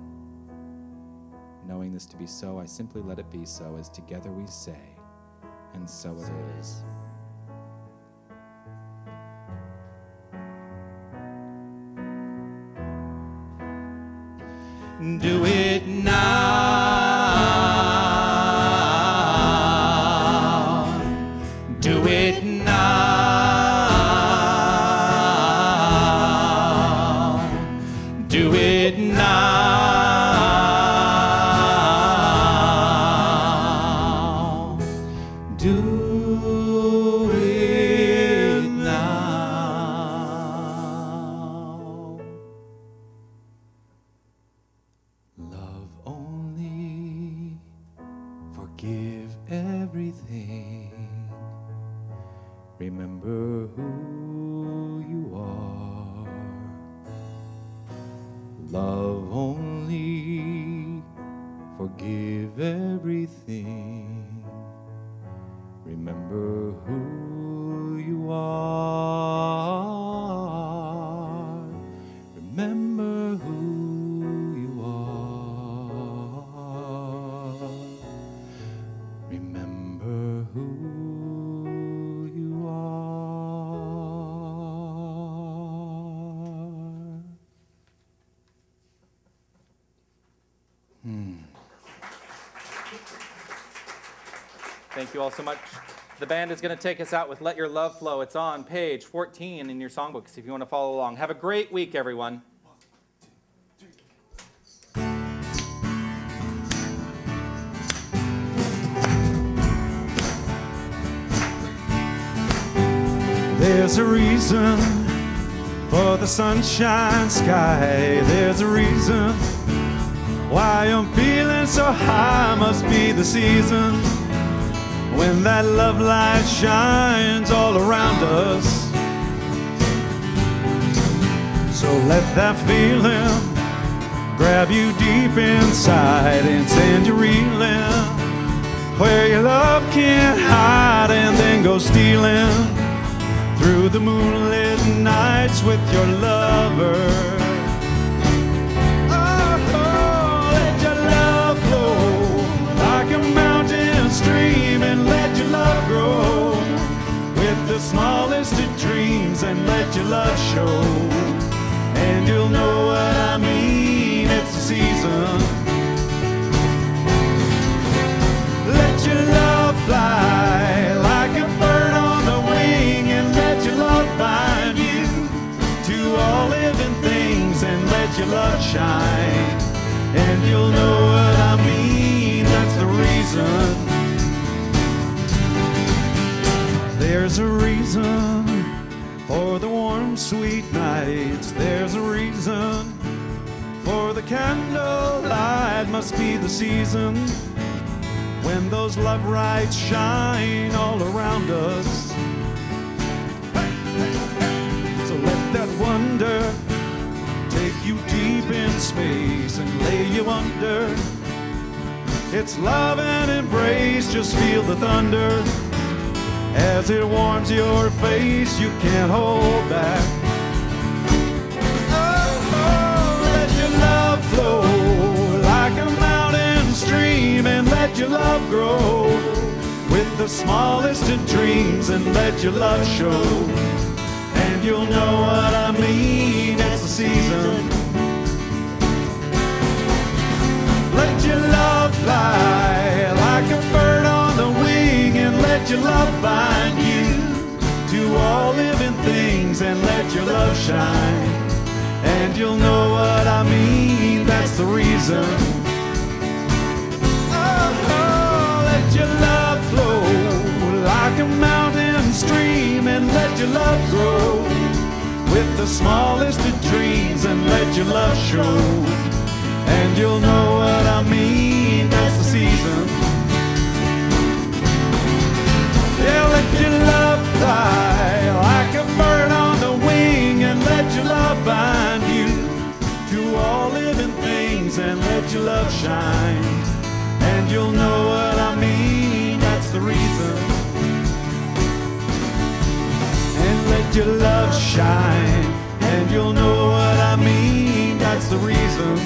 Knowing this to be so, I simply let it be so, as together we say, and so it is. Do it now. Do it now. Do it now. Do it now. Love only, forgive everything. Remember who you are. Love only, forgive everything. Remember who you are. Remember who you are. Remember who you are. Thank you all so much. The band is going to take us out with Let Your Love Flow. It's on page 14 in your songbooks if you want to follow along. Have a great week, everyone. There's a reason for the sunshine sky. There's a reason why I'm feeling so high. Must be the season when that love light shines all around us. So let that feeling grab you deep inside and send you reeling where your love can't hide, and then go stealing through the moonlit nights with your lover. Oh, let your love flow like a mountain stream, and let your love grow with the smallest of dreams, and let your love show, and you'll know what I mean. It's the season. Let your love fly like a bird on the wing, and let your love bind you to all living things, and let your love shine, and you'll know what I mean. That's the reason. There's a reason for the warm, sweet nights. There's a reason for the candlelight. must be the season when those love lights shine all around us. So let that wonder take you deep in space and lay you under. It's love and embrace, just feel the thunder. As it warms your face, you can't hold back. Oh, let your love flow like a mountain stream, and let your love grow with the smallest of dreams, and let your love show. And you'll know what I mean, it's the season. Let your love fly like a bird on the wing, and let your love bind you to all living things, and let your love shine. And you'll know what I mean, that's the reason. Oh, let your love flow like a mountain stream, and let your love grow with the smallest of dreams, and let your love show. And you'll know what I mean, that's the season. Yeah, let your love fly like a bird on the wing, and let your love bind you to all living things, and let your love shine. And you'll know what I mean, that's the reason. And let your love shine, and you'll know what I mean, that's the reason.